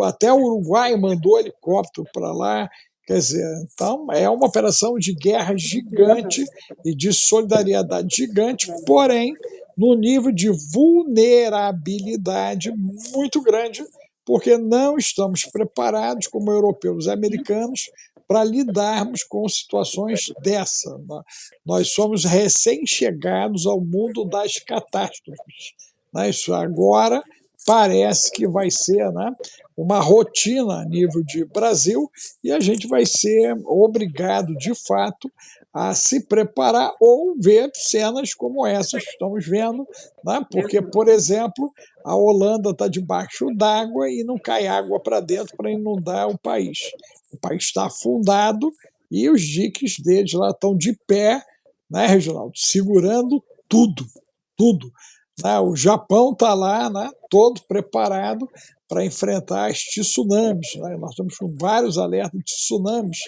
até o Uruguai mandou helicóptero para lá. Quer dizer, então é uma operação de guerra gigante e de solidariedade gigante, porém, no nível de vulnerabilidade muito grande, porque não estamos preparados, como europeus e americanos, para lidarmos com situações dessa. Nós somos recém-chegados ao mundo das catástrofes. Isso agora parece que vai ser, né, uma rotina a nível de Brasil e a gente vai ser obrigado, de fato, a se preparar ou ver cenas como essas que estamos vendo, né? Porque, por exemplo, a Holanda está debaixo d'água e não cai água para dentro para inundar o país. O país está afundado e os diques deles lá estão de pé, né, Reginaldo? Segurando tudo, tudo. O Japão está lá, né, todo preparado para enfrentar os tsunamis. Nós estamos com vários alertas de tsunamis,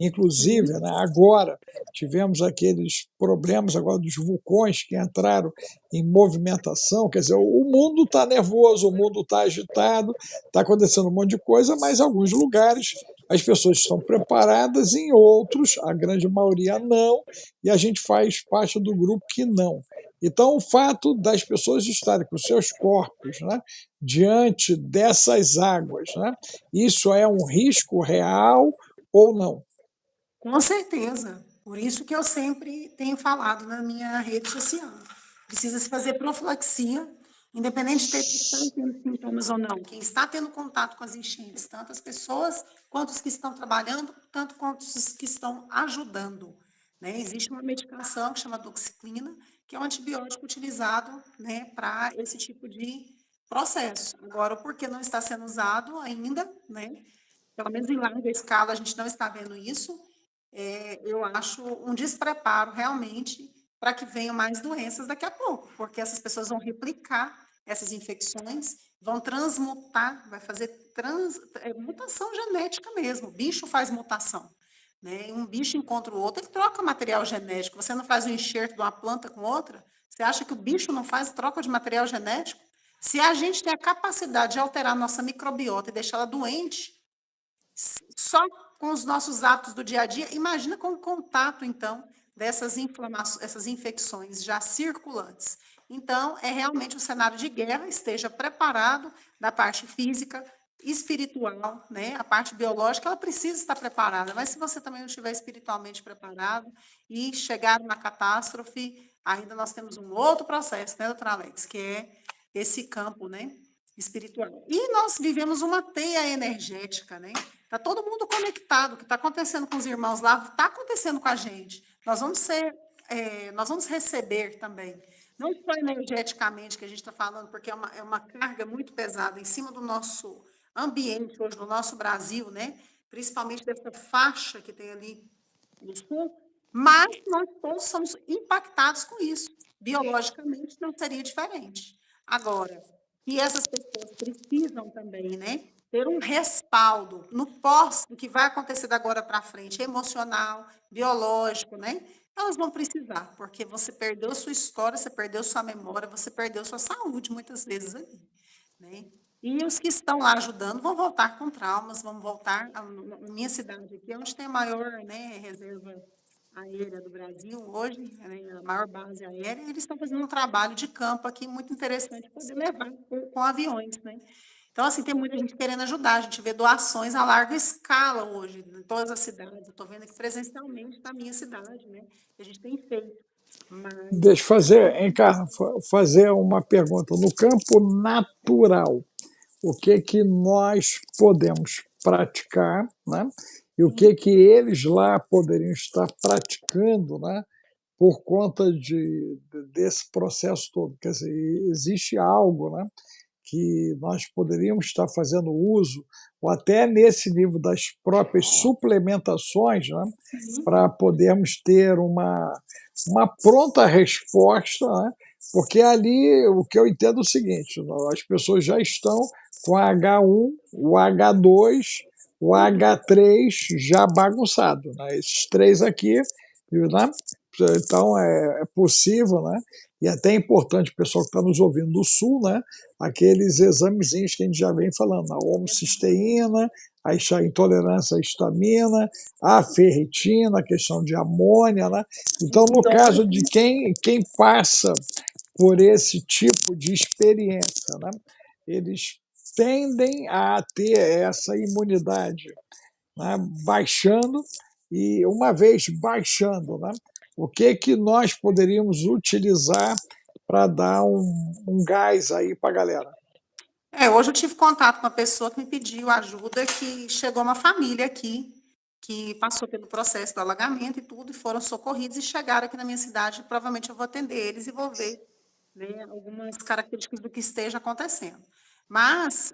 inclusive, né, agora tivemos aqueles problemas agora dos vulcões que entraram em movimentação. Quer dizer, o mundo está nervoso, o mundo está agitado, está acontecendo um monte de coisa, mas em alguns lugares as pessoas estão preparadas, em outros, a grande maioria não, e a gente faz parte do grupo que não. Então, o fato das pessoas estarem com seus corpos, né, diante dessas águas, né, isso é um risco real ou não? Com certeza. Por isso que eu sempre tenho falado na minha rede social. Precisa se fazer profilaxia, independente de estar tendo sintomas ou não. Quem está tendo contato com as enchentes, tanto as pessoas quanto os que estão trabalhando, tanto quanto os que estão ajudando. Né? Existe uma medicação que chama doxiciclina, que é um antibiótico utilizado, né, para esse tipo de processo. Agora, o porquê não está sendo usado ainda, né? Pelo menos em larga escala, a gente não está vendo isso. Eu acho um despreparo realmente para que venham mais doenças daqui a pouco, porque essas pessoas vão replicar essas infecções, vão transmutar, vai fazer mutação genética mesmo. O bicho faz mutação. Né? Um bicho encontra o outro, ele troca material genético. Você não faz um enxerto de uma planta com outra? Você acha que o bicho não faz troca de material genético? Se a gente tem a capacidade de alterar a nossa microbiota e deixá-la doente, só com os nossos hábitos do dia a dia, imagina com o contato, então, dessas inflamações, essas infecções já circulantes. Então, é realmente um cenário de guerra, esteja preparado da parte física, espiritual, né? A parte biológica, ela precisa estar preparada, mas se você também não estiver espiritualmente preparado e chegar na catástrofe, ainda nós temos um outro processo, né, doutora Alex, que é esse campo, né, espiritual. E nós vivemos uma teia energética, né? Está todo mundo conectado. O que está acontecendo com os irmãos lá está acontecendo com a gente. Nós vamos receber também. Não só energeticamente, que a gente está falando, porque é uma carga muito pesada em cima do nosso ambiente, hoje, do nosso Brasil, né? Principalmente dessa faixa que tem ali no sul, mas nós todos somos impactados com isso. Biologicamente não seria diferente. Agora, e essas pessoas precisam também, né, ter um respaldo no pós do que vai acontecer da agora para frente, emocional, biológico, né? Elas vão precisar, porque você perdeu sua história, você perdeu sua memória, você perdeu sua saúde muitas vezes ali, né? E os que estão lá ajudando vão voltar com traumas, vão voltar. A minha cidade aqui é onde tem a maior, né, reserva aérea do Brasil hoje, né, a maior base aérea, eles estão fazendo um trabalho de campo aqui muito interessante, poder levar com aviões, né? Então, assim, tem muita gente querendo ajudar, a gente vê doações a larga escala hoje, em todas as cidades, eu estou vendo aqui presencialmente na minha cidade, né, que a gente tem feito, mas... Deixa eu fazer, hein, Carla, fazer uma pergunta. No campo natural, o que nós podemos praticar, né? E o que eles lá poderiam estar praticando, né? Por conta desse processo todo. Quer dizer, existe algo, né? Que nós poderíamos estar fazendo uso, ou até nesse nível das próprias suplementações, né, Sim. para podermos ter uma pronta resposta, né, porque ali o que eu entendo é o seguinte: as pessoas já estão com a H1, o H2, o H3 já bagunçado. Né, esses três aqui, né, então é possível, né? E até é importante o pessoal que está nos ouvindo do Sul, né? Aqueles examezinhos que a gente já vem falando, a homocisteína, a intolerância à histamina, a ferritina, a questão de amônia, né? Então, no caso de quem passa por esse tipo de experiência, né? Eles tendem a ter essa imunidade, né, baixando, e uma vez baixando, né, o que nós poderíamos utilizar para dar um gás aí para a galera? Hoje eu tive contato com uma pessoa que me pediu ajuda, que chegou uma família aqui, que passou pelo processo do alagamento e tudo, e foram socorridos e chegaram aqui na minha cidade. Provavelmente eu vou atender eles e vou ver, né, algumas características do que esteja acontecendo. Mas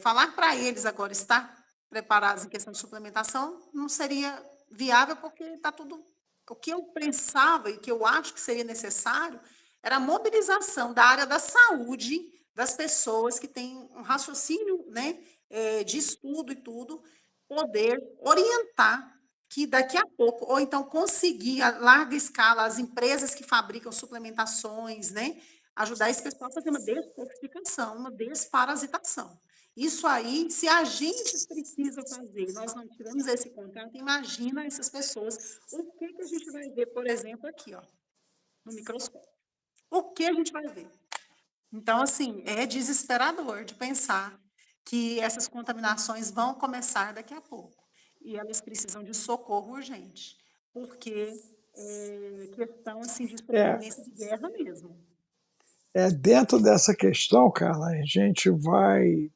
falar para eles agora estar preparados em questão de suplementação não seria viável, porque está tudo. O que eu pensava e que eu acho que seria necessário era a mobilização da área da saúde, das pessoas que têm um raciocínio, né, de estudo e tudo, poder orientar que daqui a pouco, ou então conseguir a larga escala, as empresas que fabricam suplementações, né, ajudar esse pessoal a fazer uma detoxificação, uma desparasitação. Isso aí, se a gente precisa fazer, nós não tivemos esse contato, imagina essas pessoas, o que a gente vai ver, por exemplo, aqui, ó, no microscópio. O que a gente vai ver? Então, assim, é desesperador de pensar que essas contaminações vão começar daqui a pouco. E elas precisam de socorro urgente, porque é questão, assim, de É, sobrevivência de guerra mesmo. dentro dessa questão, Carla, a gente vai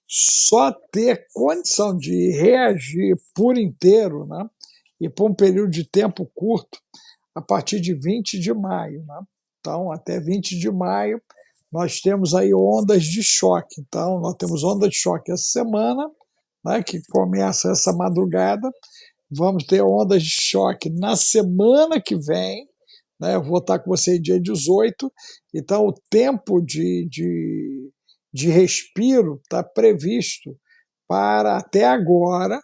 só ter condição de reagir por inteiro, né, e por um período de tempo curto, a partir de 20 de maio. Né? Então, até 20 de maio, nós temos aí ondas de choque. Então, nós temos onda de choque essa semana, né, que começa essa madrugada. Vamos ter ondas de choque na semana que vem. Né? Eu vou estar com você dia 18. Então, o tempo de respiro está previsto para até agora,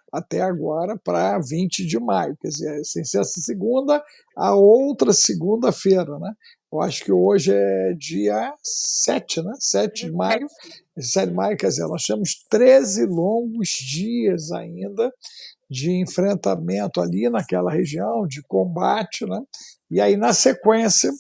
para 20 de maio, quer dizer, sem ser essa segunda, a outra segunda-feira, né? Eu acho que hoje é dia 7, né? 7 de maio. 7 de maio, quer dizer, nós temos 13 longos dias ainda de enfrentamento ali naquela região, de combate, né? E aí, na sequência,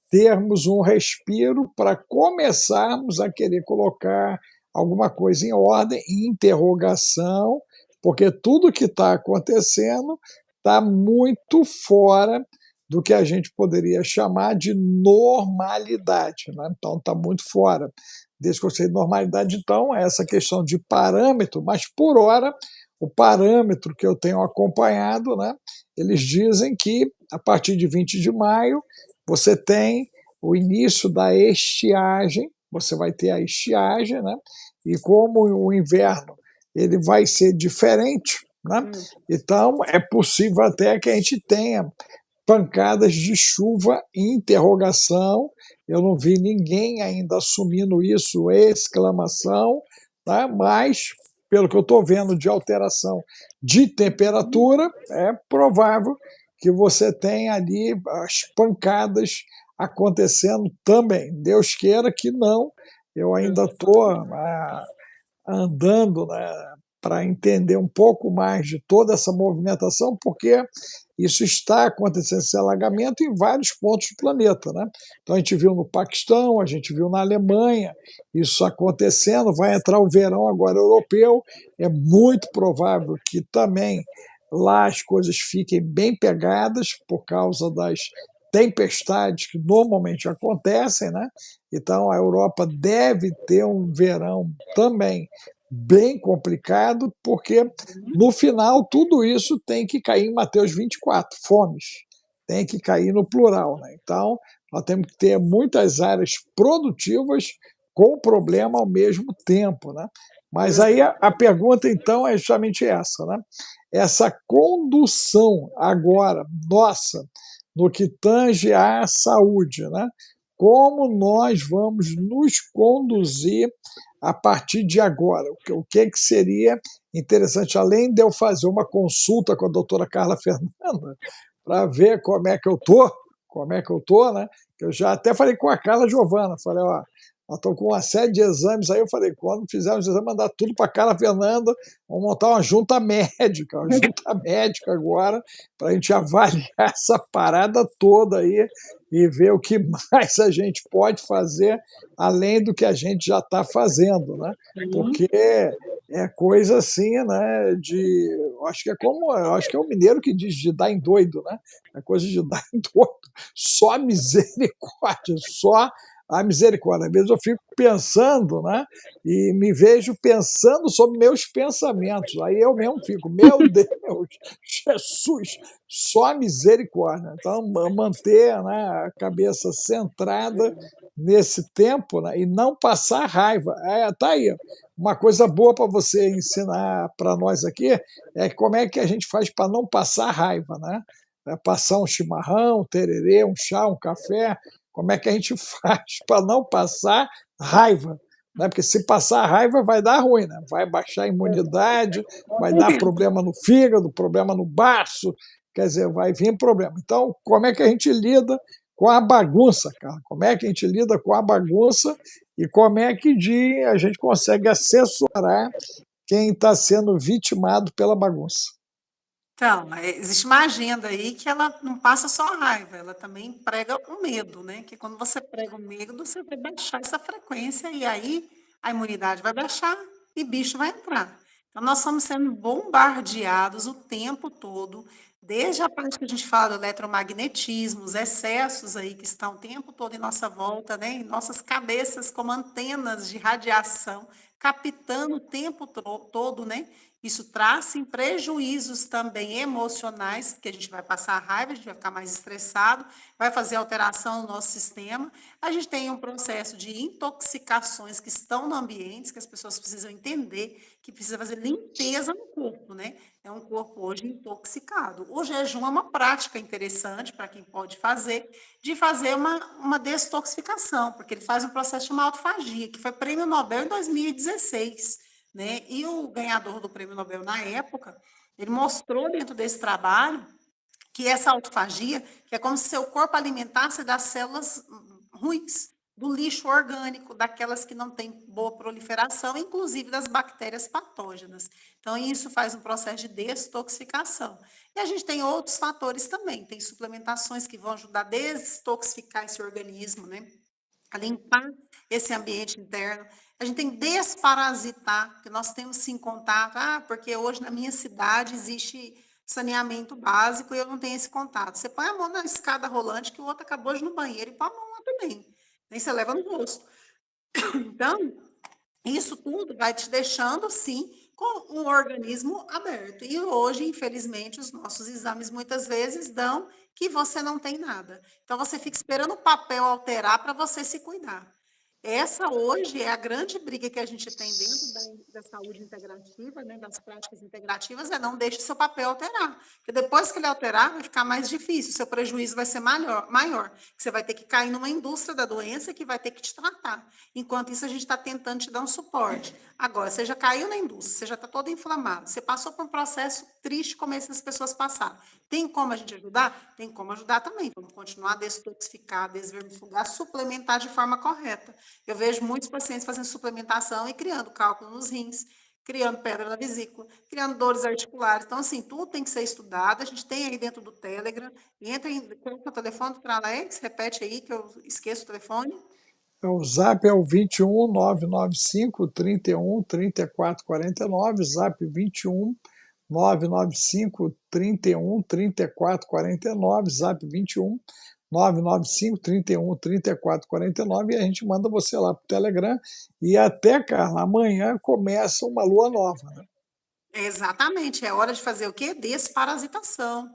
termos um respiro para começarmos a querer colocar alguma coisa em ordem, em interrogação, porque tudo que está acontecendo está muito fora do que a gente poderia chamar de normalidade. Né? Então, está muito fora desse conceito de normalidade. Então, essa questão de parâmetro, mas por hora, o parâmetro que eu tenho acompanhado, né, eles dizem que a partir de 20 de maio você tem o início da estiagem, você vai ter a estiagem, né? E como o inverno ele vai ser diferente, né? Então é possível até que a gente tenha pancadas de chuva em interrogação. Eu não vi ninguém ainda assumindo isso, exclamação, tá? Mas pelo que eu estou vendo de alteração de temperatura, é provável que você tenha ali as pancadas acontecendo também. Deus queira que não. Eu ainda estou andando, né, para entender um pouco mais de toda essa movimentação, porque isso está acontecendo, esse alagamento, em vários pontos do planeta. Né? Então, a gente viu no Paquistão, a gente viu na Alemanha, isso acontecendo. Vai entrar o verão agora europeu, é muito provável que também lá as coisas fiquem bem pegadas por causa das tempestades que normalmente acontecem. Né? Então, a Europa deve ter um verão também bem complicado, porque Uhum. no final tudo isso tem que cair em Mateus 24, fomes, tem que cair no plural, né. Então, nós temos que ter muitas áreas produtivas com problema ao mesmo tempo, né. Mas aí a Exato. pergunta então é justamente essa, né, essa condução agora nossa, no que tange à saúde, né, como nós vamos nos conduzir a partir de agora? O que seria interessante, além de eu fazer uma consulta com a doutora Carla Fernanda, para ver como é que eu tô, né? Eu já até falei com a Carla Giovana, falei, ó, nós estamos com uma série de exames aí, eu falei, quando fizermos os exames, mandar tudo para a Carla Fernanda, vamos montar uma junta médica agora, para a gente avaliar essa parada toda aí e ver o que mais a gente pode fazer além do que a gente já está fazendo, né? Sim. Porque é coisa assim, né? Eu acho que é o mineiro que diz de dar em doido, né? É coisa de dar em doido. Só misericórdia, só a misericórdia. Às vezes eu fico pensando, né? E me vejo pensando sobre meus pensamentos. Aí eu mesmo fico, meu Deus, Jesus, só misericórdia. Então, manter, né, a cabeça centrada nesse tempo, né, e não passar raiva. Tá aí. Uma coisa boa para você ensinar para nós aqui é como é que a gente faz para não passar raiva, né? Passar um chimarrão, um tererê, um chá, um café. Como é que a gente faz para não passar raiva? Né? Porque se passar raiva vai dar ruim, né? Vai baixar a imunidade, Com vai dar certeza. problema no fígado, problema no baço, quer dizer, vai vir problema. Então, como é que a gente lida com a bagunça, cara? Como é que a gente lida com a bagunça e como é que a gente consegue assessorar quem está sendo vitimado pela bagunça? Então, existe uma agenda aí que ela não passa só a raiva, ela também prega o medo, né? Que quando você prega o medo, você vai baixar essa frequência e aí a imunidade vai baixar e bicho vai entrar. Então, nós estamos sendo bombardeados o tempo todo, desde a parte que a gente fala do eletromagnetismo, os excessos aí que estão o tempo todo em nossa volta, né? Em nossas cabeças como antenas de radiação, captando o tempo todo, né? Isso traz sim, prejuízos também emocionais, que a gente vai passar raiva, a gente vai ficar mais estressado, vai fazer alteração no nosso sistema. A gente tem um processo de intoxicações que estão no ambiente, que as pessoas precisam entender que precisa fazer limpeza no corpo, né? É um corpo hoje intoxicado. O jejum é uma prática interessante para quem pode fazer, de fazer uma detoxificação, porque ele faz um processo de uma autofagia, que foi prêmio Nobel em 2016, né? E o ganhador do prêmio Nobel na época, ele mostrou dentro desse trabalho que essa autofagia, que é como se seu corpo alimentasse das células ruins, do lixo orgânico, daquelas que não têm boa proliferação, inclusive das bactérias patógenas. Então, isso faz um processo de detoxificação. E a gente tem outros fatores também, tem suplementações que vão ajudar a detoxificar esse organismo, né? A limpar esse ambiente interno. A gente tem que desparasitar, porque nós temos sim contato. Porque hoje na minha cidade existe saneamento básico e eu não tenho esse contato. Você põe a mão na escada rolante que o outro acabou de ir no banheiro e põe a mão lá também. Nem você leva no rosto. Então, isso tudo vai te deixando, sim, com um organismo aberto. E hoje, infelizmente, os nossos exames muitas vezes dão que você não tem nada. Então, você fica esperando o papel alterar para você se cuidar. Essa hoje é a grande briga que a gente tem dentro da saúde integrativa, né, das práticas integrativas, é não deixe seu papel alterar. Porque depois que ele alterar, vai ficar mais difícil, seu prejuízo vai ser maior. Você vai ter que cair numa indústria da doença que vai ter que te tratar. Enquanto isso, a gente está tentando te dar um suporte. Agora, você já caiu na indústria, você já está todo inflamado, você passou por um processo triste como essas pessoas passaram. Tem como a gente ajudar? Tem como ajudar também. Vamos continuar a detoxificar, desvermifugar, suplementar de forma correta. Eu vejo muitos pacientes fazendo suplementação e criando cálculo nos rins, criando pedra na vesícula, criando dores articulares. Então, assim, tudo tem que ser estudado. A gente tem aí dentro do Telegram. Entra em. Qual é o telefone do Alex? Repete aí, que eu esqueço o telefone. O Zap é o 21 995 31 34 49, Zap 21 995 31 34 49, Zap 21 995-31-34-49 e a gente manda você lá para o Telegram. E até, Carla, amanhã começa uma lua nova, né? Exatamente, é hora de fazer o quê? Desparasitação,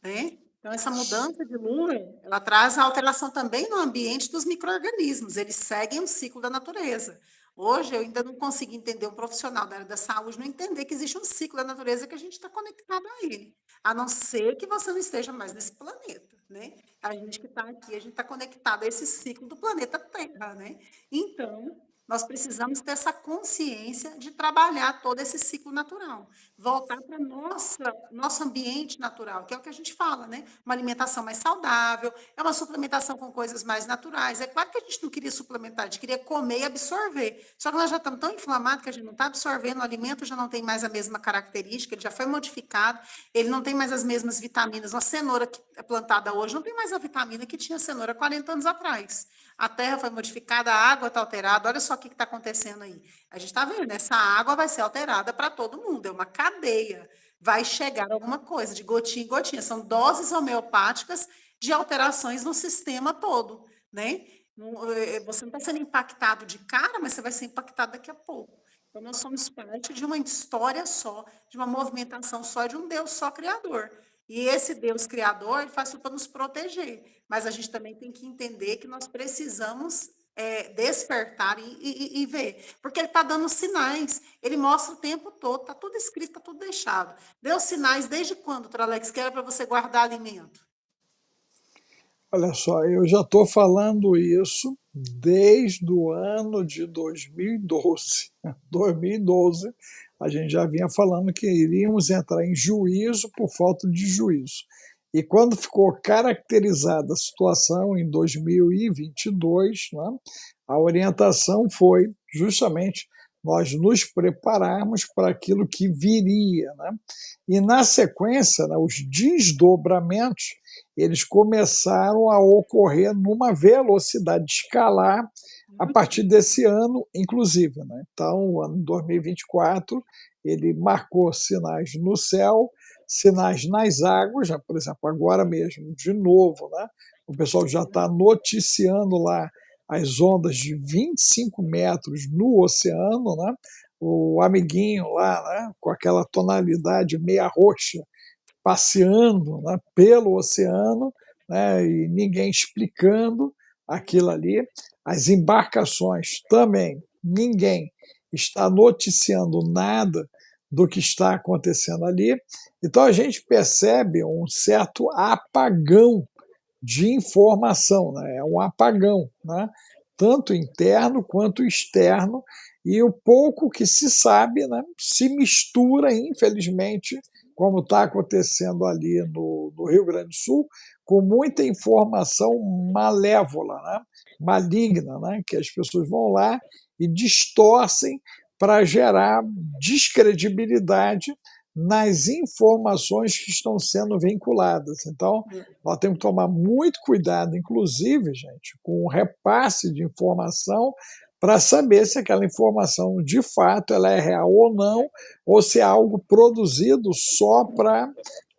né? Então, essa mudança de lua, ela traz a alteração também no ambiente dos micro-organismos, eles seguem o ciclo da natureza. Hoje, eu ainda não consigo entender um profissional da área da saúde, não entender que existe um ciclo da natureza que a gente está conectado a ele, a não ser que você não esteja mais nesse planeta, né? A gente que está aqui, a gente está conectado a esse ciclo do planeta Terra, né? Então, nós precisamos ter essa consciência de trabalhar todo esse ciclo natural, voltar para nosso ambiente natural, que é o que a gente fala, né? Uma alimentação mais saudável, é uma suplementação com coisas mais naturais. É claro que a gente não queria suplementar, a gente queria comer e absorver. Só que nós já estamos tão inflamados que a gente não está absorvendo, o alimento já não tem mais a mesma característica, ele já foi modificado, ele não tem mais as mesmas vitaminas. Uma cenoura que é plantada hoje não tem mais a vitamina que tinha cenoura 40 anos atrás. A terra foi modificada, a água está alterada. Olha só o que está acontecendo aí. A gente está vendo, essa água vai ser alterada para todo mundo, é uma cadeia. Vai chegar alguma coisa, de gotinha em gotinha. São doses homeopáticas de alterações no sistema todo, né? Você não está sendo impactado de cara, mas você vai ser impactado daqui a pouco. Então, nós somos parte de uma história só, de uma movimentação só, de um Deus só criador. E esse Deus criador, ele faz tudo para nos proteger. Mas a gente também tem que entender que nós precisamos despertar e ver. Porque ele está dando sinais. Ele mostra o tempo todo. Está tudo escrito, está tudo deixado. Deu sinais desde quando, Tralex, que era para você guardar alimento? Olha só, eu já estou falando isso desde o ano de 2012. 2012, a gente já vinha falando que iríamos entrar em juízo por falta de juízo. E quando ficou caracterizada a situação em 2022, né, a orientação foi justamente nós nos prepararmos para aquilo que viria. Né? E na sequência, né, os desdobramentos eles começaram a ocorrer numa velocidade escalar a partir desse ano, inclusive. Né? Então, o ano 2024, ele marcou sinais no céu, sinais nas águas, já, por exemplo, agora mesmo, de novo, né? O pessoal já está noticiando lá as ondas de 25 metros no oceano, né? O amiguinho lá, né? Com aquela tonalidade meia roxa, passeando, né, pelo oceano, né, e ninguém explicando aquilo ali. As embarcações também, ninguém está noticiando nada do que está acontecendo ali. Então a gente percebe um certo apagão de informação, né? É um apagão, né? Tanto interno quanto externo, e o pouco que se sabe, né, se mistura, infelizmente, como está acontecendo ali no Rio Grande do Sul, com muita informação malévola, né, maligna, né, que as pessoas vão lá e distorcem para gerar descredibilidade nas informações que estão sendo vinculadas. Então, nós temos que tomar muito cuidado, inclusive, gente, com o repasse de informação para saber se aquela informação de fato ela é real ou não, ou se é algo produzido só para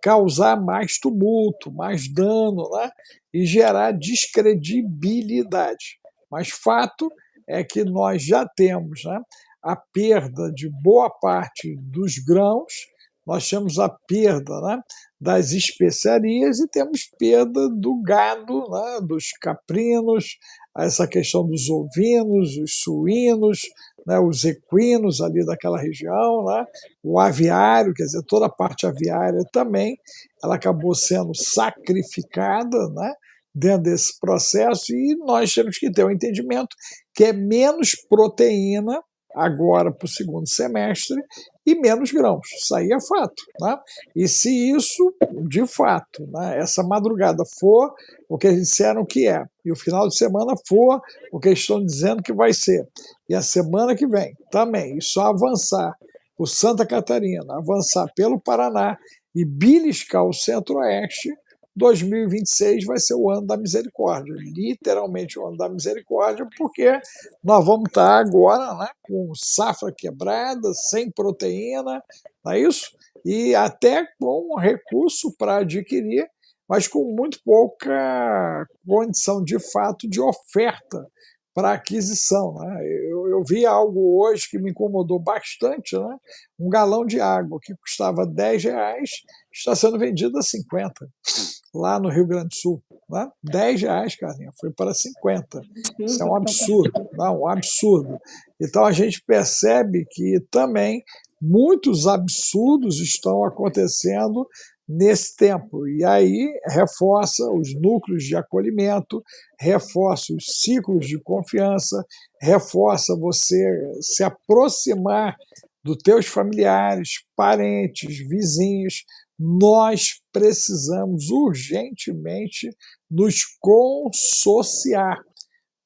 causar mais tumulto, mais dano, né? E gerar descredibilidade. Mas fato é que nós já temos, né, a perda de boa parte dos grãos, nós temos a perda, né, das especiarias e temos perda do gado, né, dos caprinos, essa questão dos ovinos, os suínos, né, os equinos ali daquela região, né, o aviário, quer dizer, toda a parte aviária também, ela acabou sendo sacrificada, né, dentro desse processo, e nós temos que ter um entendimento que é menos proteína agora para o segundo semestre e menos grãos. Isso aí é fato. Né? E se isso, de fato, né, essa madrugada for o que eles disseram que é, e o final de semana for o que eles estão dizendo que vai ser, e a semana que vem também, e só avançar por Santa Catarina, avançar pelo Paraná e beliscar o Centro-Oeste, 2026 vai ser o ano da misericórdia, literalmente o ano da misericórdia, porque nós vamos estar agora, né, com safra quebrada, sem proteína, não é isso? E até com recurso para adquirir mas com muito pouca condição de fato de oferta para aquisição. Né? Eu vi algo hoje que me incomodou bastante, né? Um galão de água que custava R$ 10 está sendo vendido a 50 lá no Rio Grande do Sul. Né? R$ 10, Carlinha, foi para 50. Isso é Absurdo um que tá absurdo, não, um absurdo. Então a gente percebe que também muitos absurdos estão acontecendo nesse tempo. E aí reforça os núcleos de acolhimento, reforça os ciclos de confiança, reforça você se aproximar dos teus familiares, parentes, vizinhos. Nós precisamos urgentemente nos consociar.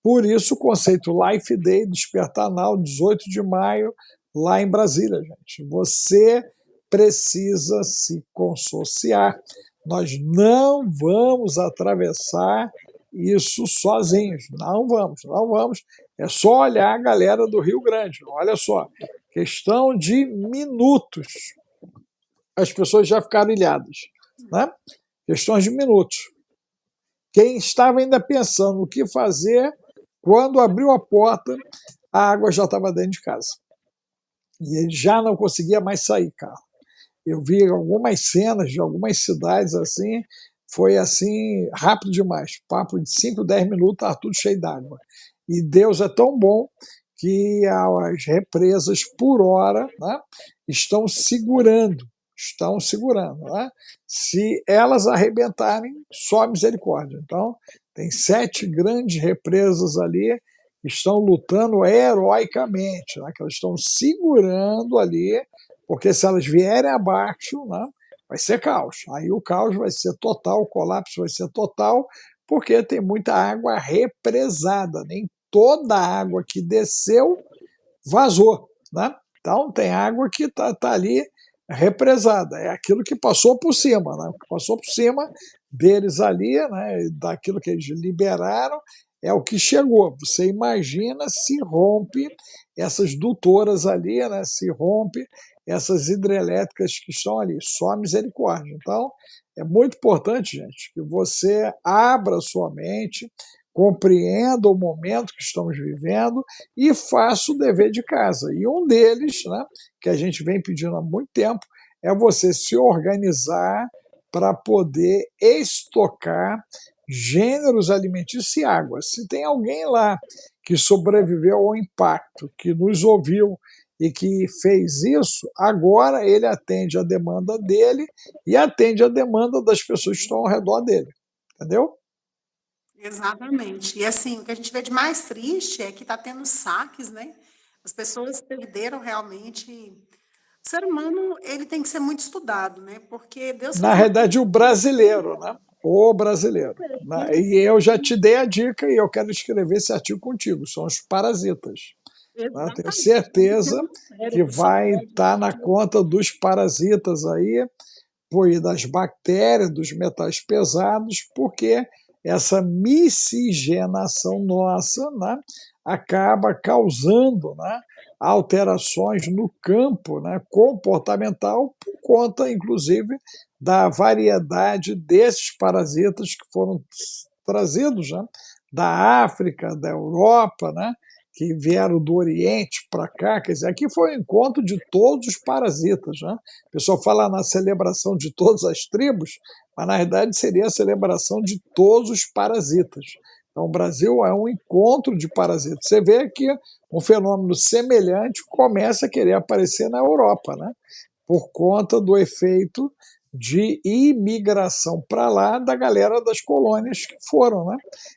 Por isso, o conceito Life Day, Despertar Now, 18 de maio, lá em Brasília, gente. Você precisa se consociar. Nós não vamos atravessar isso sozinhos. Não vamos, não vamos. É só olhar a galera do Rio Grande. Olha só, questão de minutos, as pessoas já ficaram ilhadas. Né? Questões de minutos. Quem estava ainda pensando o que fazer, quando abriu a porta, a água já estava dentro de casa. E ele já não conseguia mais sair, cara. Eu vi algumas cenas de algumas cidades assim, foi assim, rápido demais. Papo de 5, 10 minutos, estava tudo cheio d'água. E Deus é tão bom que as represas, por hora, né, estão segurando. Estão segurando. Né? Se elas arrebentarem, só misericórdia. Então, tem 7 grandes represas ali que estão lutando heroicamente, né, que elas estão segurando ali, porque se elas vierem abaixo, né, vai ser caos. Aí o caos vai ser total, o colapso vai ser total, porque tem muita água represada. Nem toda a água que desceu vazou. Né? Então tem água que tá ali represada. É aquilo que passou por cima. Né? O que passou por cima deles ali, né, daquilo que eles liberaram, é o que chegou. Você imagina se rompe essas dutoras ali, né, se rompe essas hidrelétricas que estão ali. Só misericórdia. Então, é muito importante, gente, que você abra sua mente, compreenda o momento que estamos vivendo e faça o dever de casa. E um deles, né, que a gente vem pedindo há muito tempo, é você se organizar para poder estocar gêneros alimentícios e água. Se tem alguém lá que sobreviveu ao impacto, que nos ouviu e que fez isso, agora ele atende a demanda dele e atende a demanda das pessoas que estão ao redor dele. Entendeu? Exatamente. E assim, o que a gente vê de mais triste é que está tendo saques, né? As pessoas perderam realmente. O ser humano, ele tem que ser muito estudado, né? Porque Deus Na fez uma realidade, o brasileiro, né? O brasileiro. E eu já te dei a dica e eu quero escrever esse artigo contigo. São os parasitas. Né? Tenho exatamente, é um certeza tema sério que que só vai pode estar na conta dos parasitas aí, e das bactérias, dos metais pesados, porque essa miscigenação nossa, né, acaba causando, né, alterações no campo, né, comportamental, por conta, inclusive, da variedade desses parasitas que foram trazidos, né, da África, da Europa, né, que vieram do Oriente para cá. Quer dizer, aqui foi o encontro de todos os parasitas. Né? O pessoal fala na celebração de todas as tribos, mas na verdade seria a celebração de todos os parasitas. Então, o Brasil é um encontro de parasitas. Você vê que um fenômeno semelhante começa a querer aparecer na Europa, né? Por conta do efeito de imigração para lá da galera das colônias que foram, né?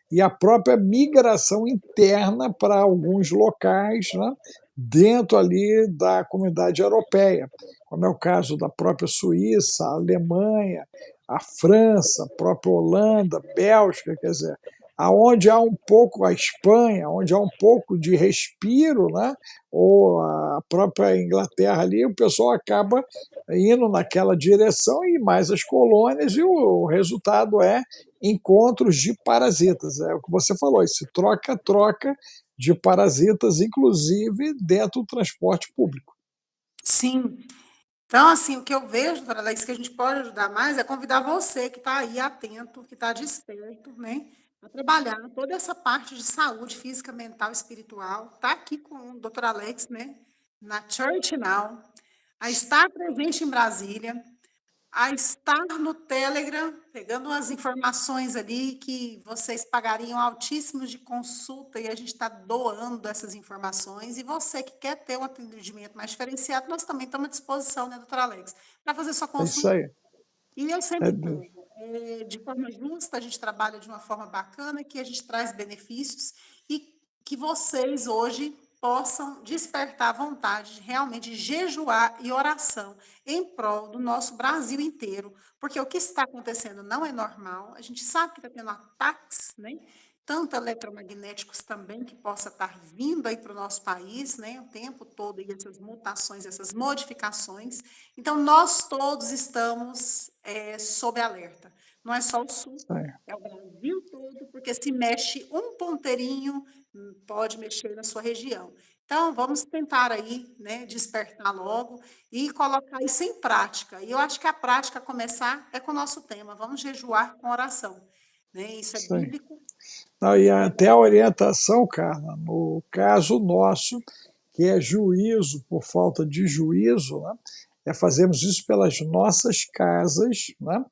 E a própria migração interna para alguns locais, né? Dentro ali da comunidade europeia, como é o caso da própria Suíça, a Alemanha, a França, a própria Holanda, Bélgica, quer dizer, aonde há um pouco a Espanha, onde há um pouco de respiro, né? Ou a própria Inglaterra ali, o pessoal acaba indo naquela direção e mais as colônias, e o resultado é encontros de parasitas. É o que você falou, esse troca-troca de parasitas, inclusive dentro do transporte público. Sim. Então, assim, o que eu vejo, doutora Alex, que a gente pode ajudar mais é convidar você que está aí atento, que está desperto, né, a trabalhar toda essa parte de saúde física, mental, espiritual. Está aqui com o doutor Alex, né, na Church Now, a estar presente em Brasília, a estar no Telegram, pegando as informações ali que vocês pagariam altíssimos de consulta e a gente está doando essas informações. E você que quer ter um atendimento mais diferenciado, nós também estamos à disposição, né, doutora Alex, para fazer sua É isso consulta. aí. E eu É, sempre digo, de forma justa, a gente trabalha de uma forma bacana, que a gente traz benefícios e que vocês hoje possam despertar a vontade de realmente jejuar e oração em prol do nosso Brasil inteiro, porque o que está acontecendo não é normal, a gente sabe que está tendo ataques, né? Tanto eletromagnéticos também, que possa estar vindo aí para o nosso país, né, o tempo todo, e essas mutações, essas modificações. Então, nós todos estamos sob alerta. Não é só o Sul, isso aí. é o Brasil todo, porque se mexe um ponteirinho, pode mexer na sua região. Então, vamos tentar aí, né, despertar logo e colocar isso em prática. E eu acho que a prática começar é com o nosso tema. Vamos jejuar com oração. Né? Isso é Isso aí. bíblico. Não, e até a orientação, Carla, no caso nosso, que é juízo por falta de juízo, né? É fazermos isso pelas nossas casas, né?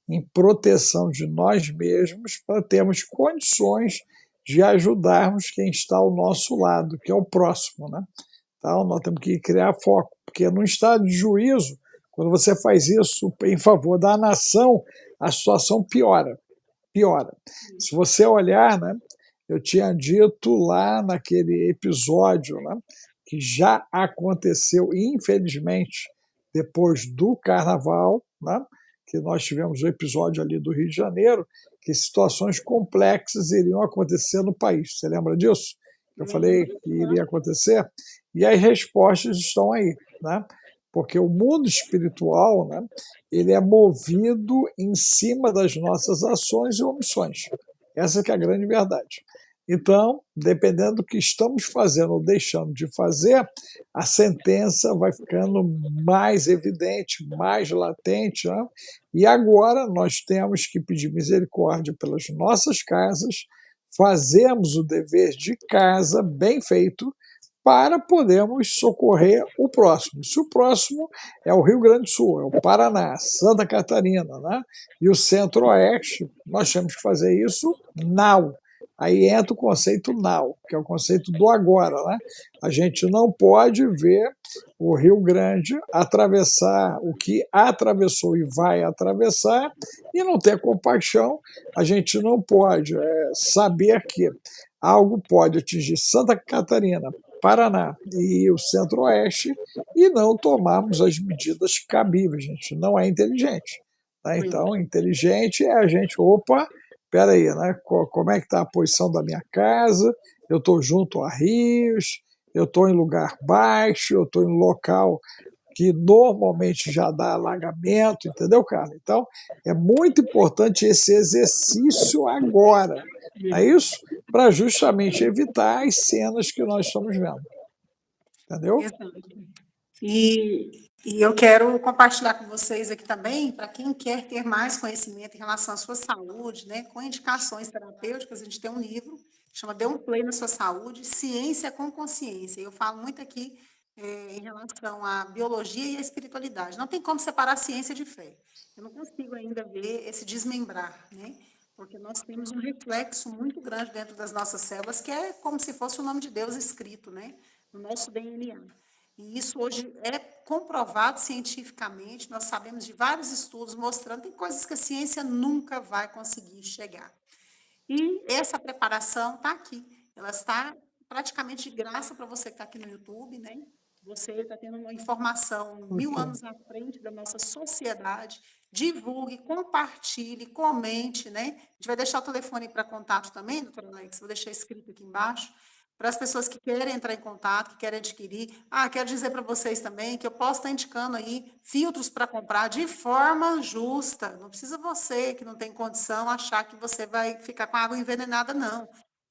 Em proteção de nós mesmos, para termos condições de ajudarmos quem está ao nosso lado, que é o próximo. Né? Então, nós temos que criar foco, porque no estado de juízo, quando você faz isso em favor da nação, a situação piora. Se você olhar, né, eu tinha dito lá naquele episódio, né, que já aconteceu, infelizmente, depois do Carnaval, né, que nós tivemos o episódio ali do Rio de Janeiro, que situações complexas iriam acontecer no país. Você lembra disso? Eu falei que iria acontecer? E as respostas estão aí, né? Porque o mundo espiritual, né, ele é movido em cima das nossas ações e omissões. Essa que é a grande verdade. Então, dependendo do que estamos fazendo ou deixando de fazer, a sentença vai ficando mais evidente, mais latente. Né? E agora nós temos que pedir misericórdia pelas nossas casas, fazermos o dever de casa bem feito, para podermos socorrer o próximo. Se o próximo é o Rio Grande do Sul, é o Paraná, Santa Catarina, né? E o Centro-Oeste, nós temos que fazer isso now. Aí entra o conceito now, que é o conceito do agora. Né? A gente não pode ver o Rio Grande atravessar o que atravessou e vai atravessar e não ter compaixão. A gente não pode saber que algo pode atingir Santa Catarina, Paraná e o Centro-Oeste e não tomarmos as medidas cabíveis, gente. Não é inteligente. Tá? Então, inteligente é a gente, opa, peraí, né? Como é que está a posição da minha casa? Eu estou junto a rios, eu estou em lugar baixo, eu estou em local que normalmente já dá alagamento, entendeu, cara? Então, é muito importante esse exercício agora, não é isso? Para justamente evitar as cenas que nós estamos vendo, entendeu? Exato. E eu quero compartilhar com vocês aqui também, para quem quer ter mais conhecimento em relação à sua saúde, né, com indicações terapêuticas, a gente tem um livro que chama Dê um Play na Sua Saúde, Ciência com Consciência. Eu falo muito aqui em relação à biologia e à espiritualidade. Não tem como separar a ciência de fé. Eu não consigo ainda ver esse desmembrar, né? Porque nós temos um reflexo muito grande dentro das nossas células, que é como se fosse o nome de Deus escrito, né? No nosso DNA. E isso hoje é comprovado cientificamente, nós sabemos de vários estudos mostrando, tem coisas que a ciência nunca vai conseguir chegar. E essa preparação está aqui, ela está praticamente de graça para você que está aqui no YouTube, né? Você está tendo uma informação 1000 anos à frente da nossa sociedade. Divulgue, compartilhe, comente, né? A gente vai deixar o telefone para contato também, doutora Alex, vou deixar escrito aqui embaixo, para as pessoas que querem entrar em contato, que querem adquirir. Quero dizer para vocês também que eu posso estar indicando aí filtros para comprar de forma justa. Não precisa você, que não tem condição, achar que você vai ficar com água envenenada, não.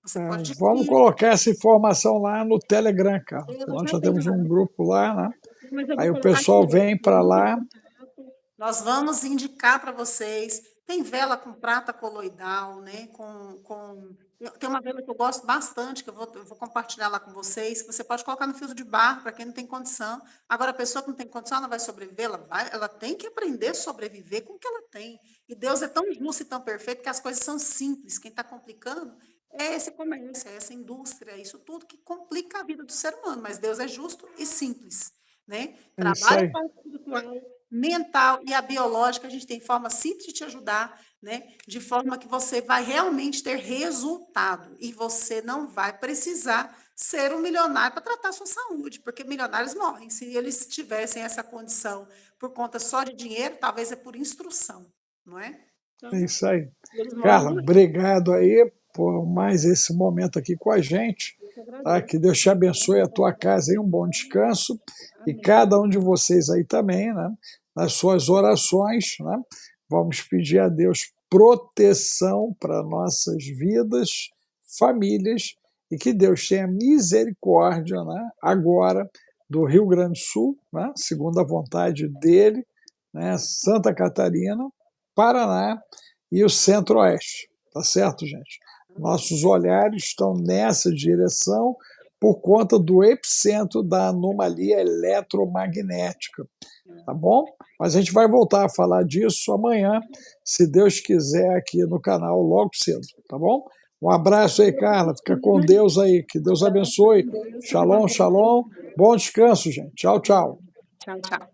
Você pode Vamos adquirir. colocar essa informação lá no Telegram, cara. Eu Nós já já tenho temos lá. um grupo lá, né? Mas eu vou aí o colocar aqui pessoal vem para o lá. contato. Nós vamos indicar para vocês. Tem vela com prata coloidal, né? Tem uma vela que eu gosto bastante, que eu vou compartilhar lá com vocês, que você pode colocar no filtro de barro para quem não tem condição. Agora, a pessoa que não tem condição, ela vai sobreviver, ela tem que aprender a sobreviver com o que ela tem. E Deus é tão justo e tão perfeito que as coisas são simples. Quem está complicando é esse comércio, é essa indústria, isso tudo que complica a vida do ser humano. Mas Deus é justo e simples, né? É isso Trabalha a aí. parte espiritual, mental e a biológica, a gente tem forma simples de te ajudar, né? De forma que você vai realmente ter resultado e você não vai precisar ser um milionário para tratar a sua saúde, porque milionários morrem. Se eles tivessem essa condição por conta só de dinheiro, talvez é por instrução, não é? É Então, isso aí. eles morrem Carla, doentes. obrigado aí por mais esse momento aqui com a gente. Eu que Tá? agradeço. Que Deus te abençoe a tua casa e um bom descanso. E Amém. cada um de vocês aí também, né? Nas suas orações, né? Vamos pedir a Deus proteção para nossas vidas, famílias, e que Deus tenha misericórdia, né? Agora do Rio Grande do Sul, né? Segundo a vontade dele, né? Santa Catarina, Paraná e o Centro-Oeste. Tá certo, gente? Nossos olhares estão nessa direção por conta do epicentro da anomalia eletromagnética, tá bom? Mas a gente vai voltar a falar disso amanhã, se Deus quiser, aqui no canal logo cedo, tá bom? Um abraço aí, Carla. Fica com Deus aí. Que Deus Tá, fica abençoe. com Deus, tudo de bom Shalom, para vocês shalom. também. Bom descanso, gente. Tchau, tchau. Tchau, tchau.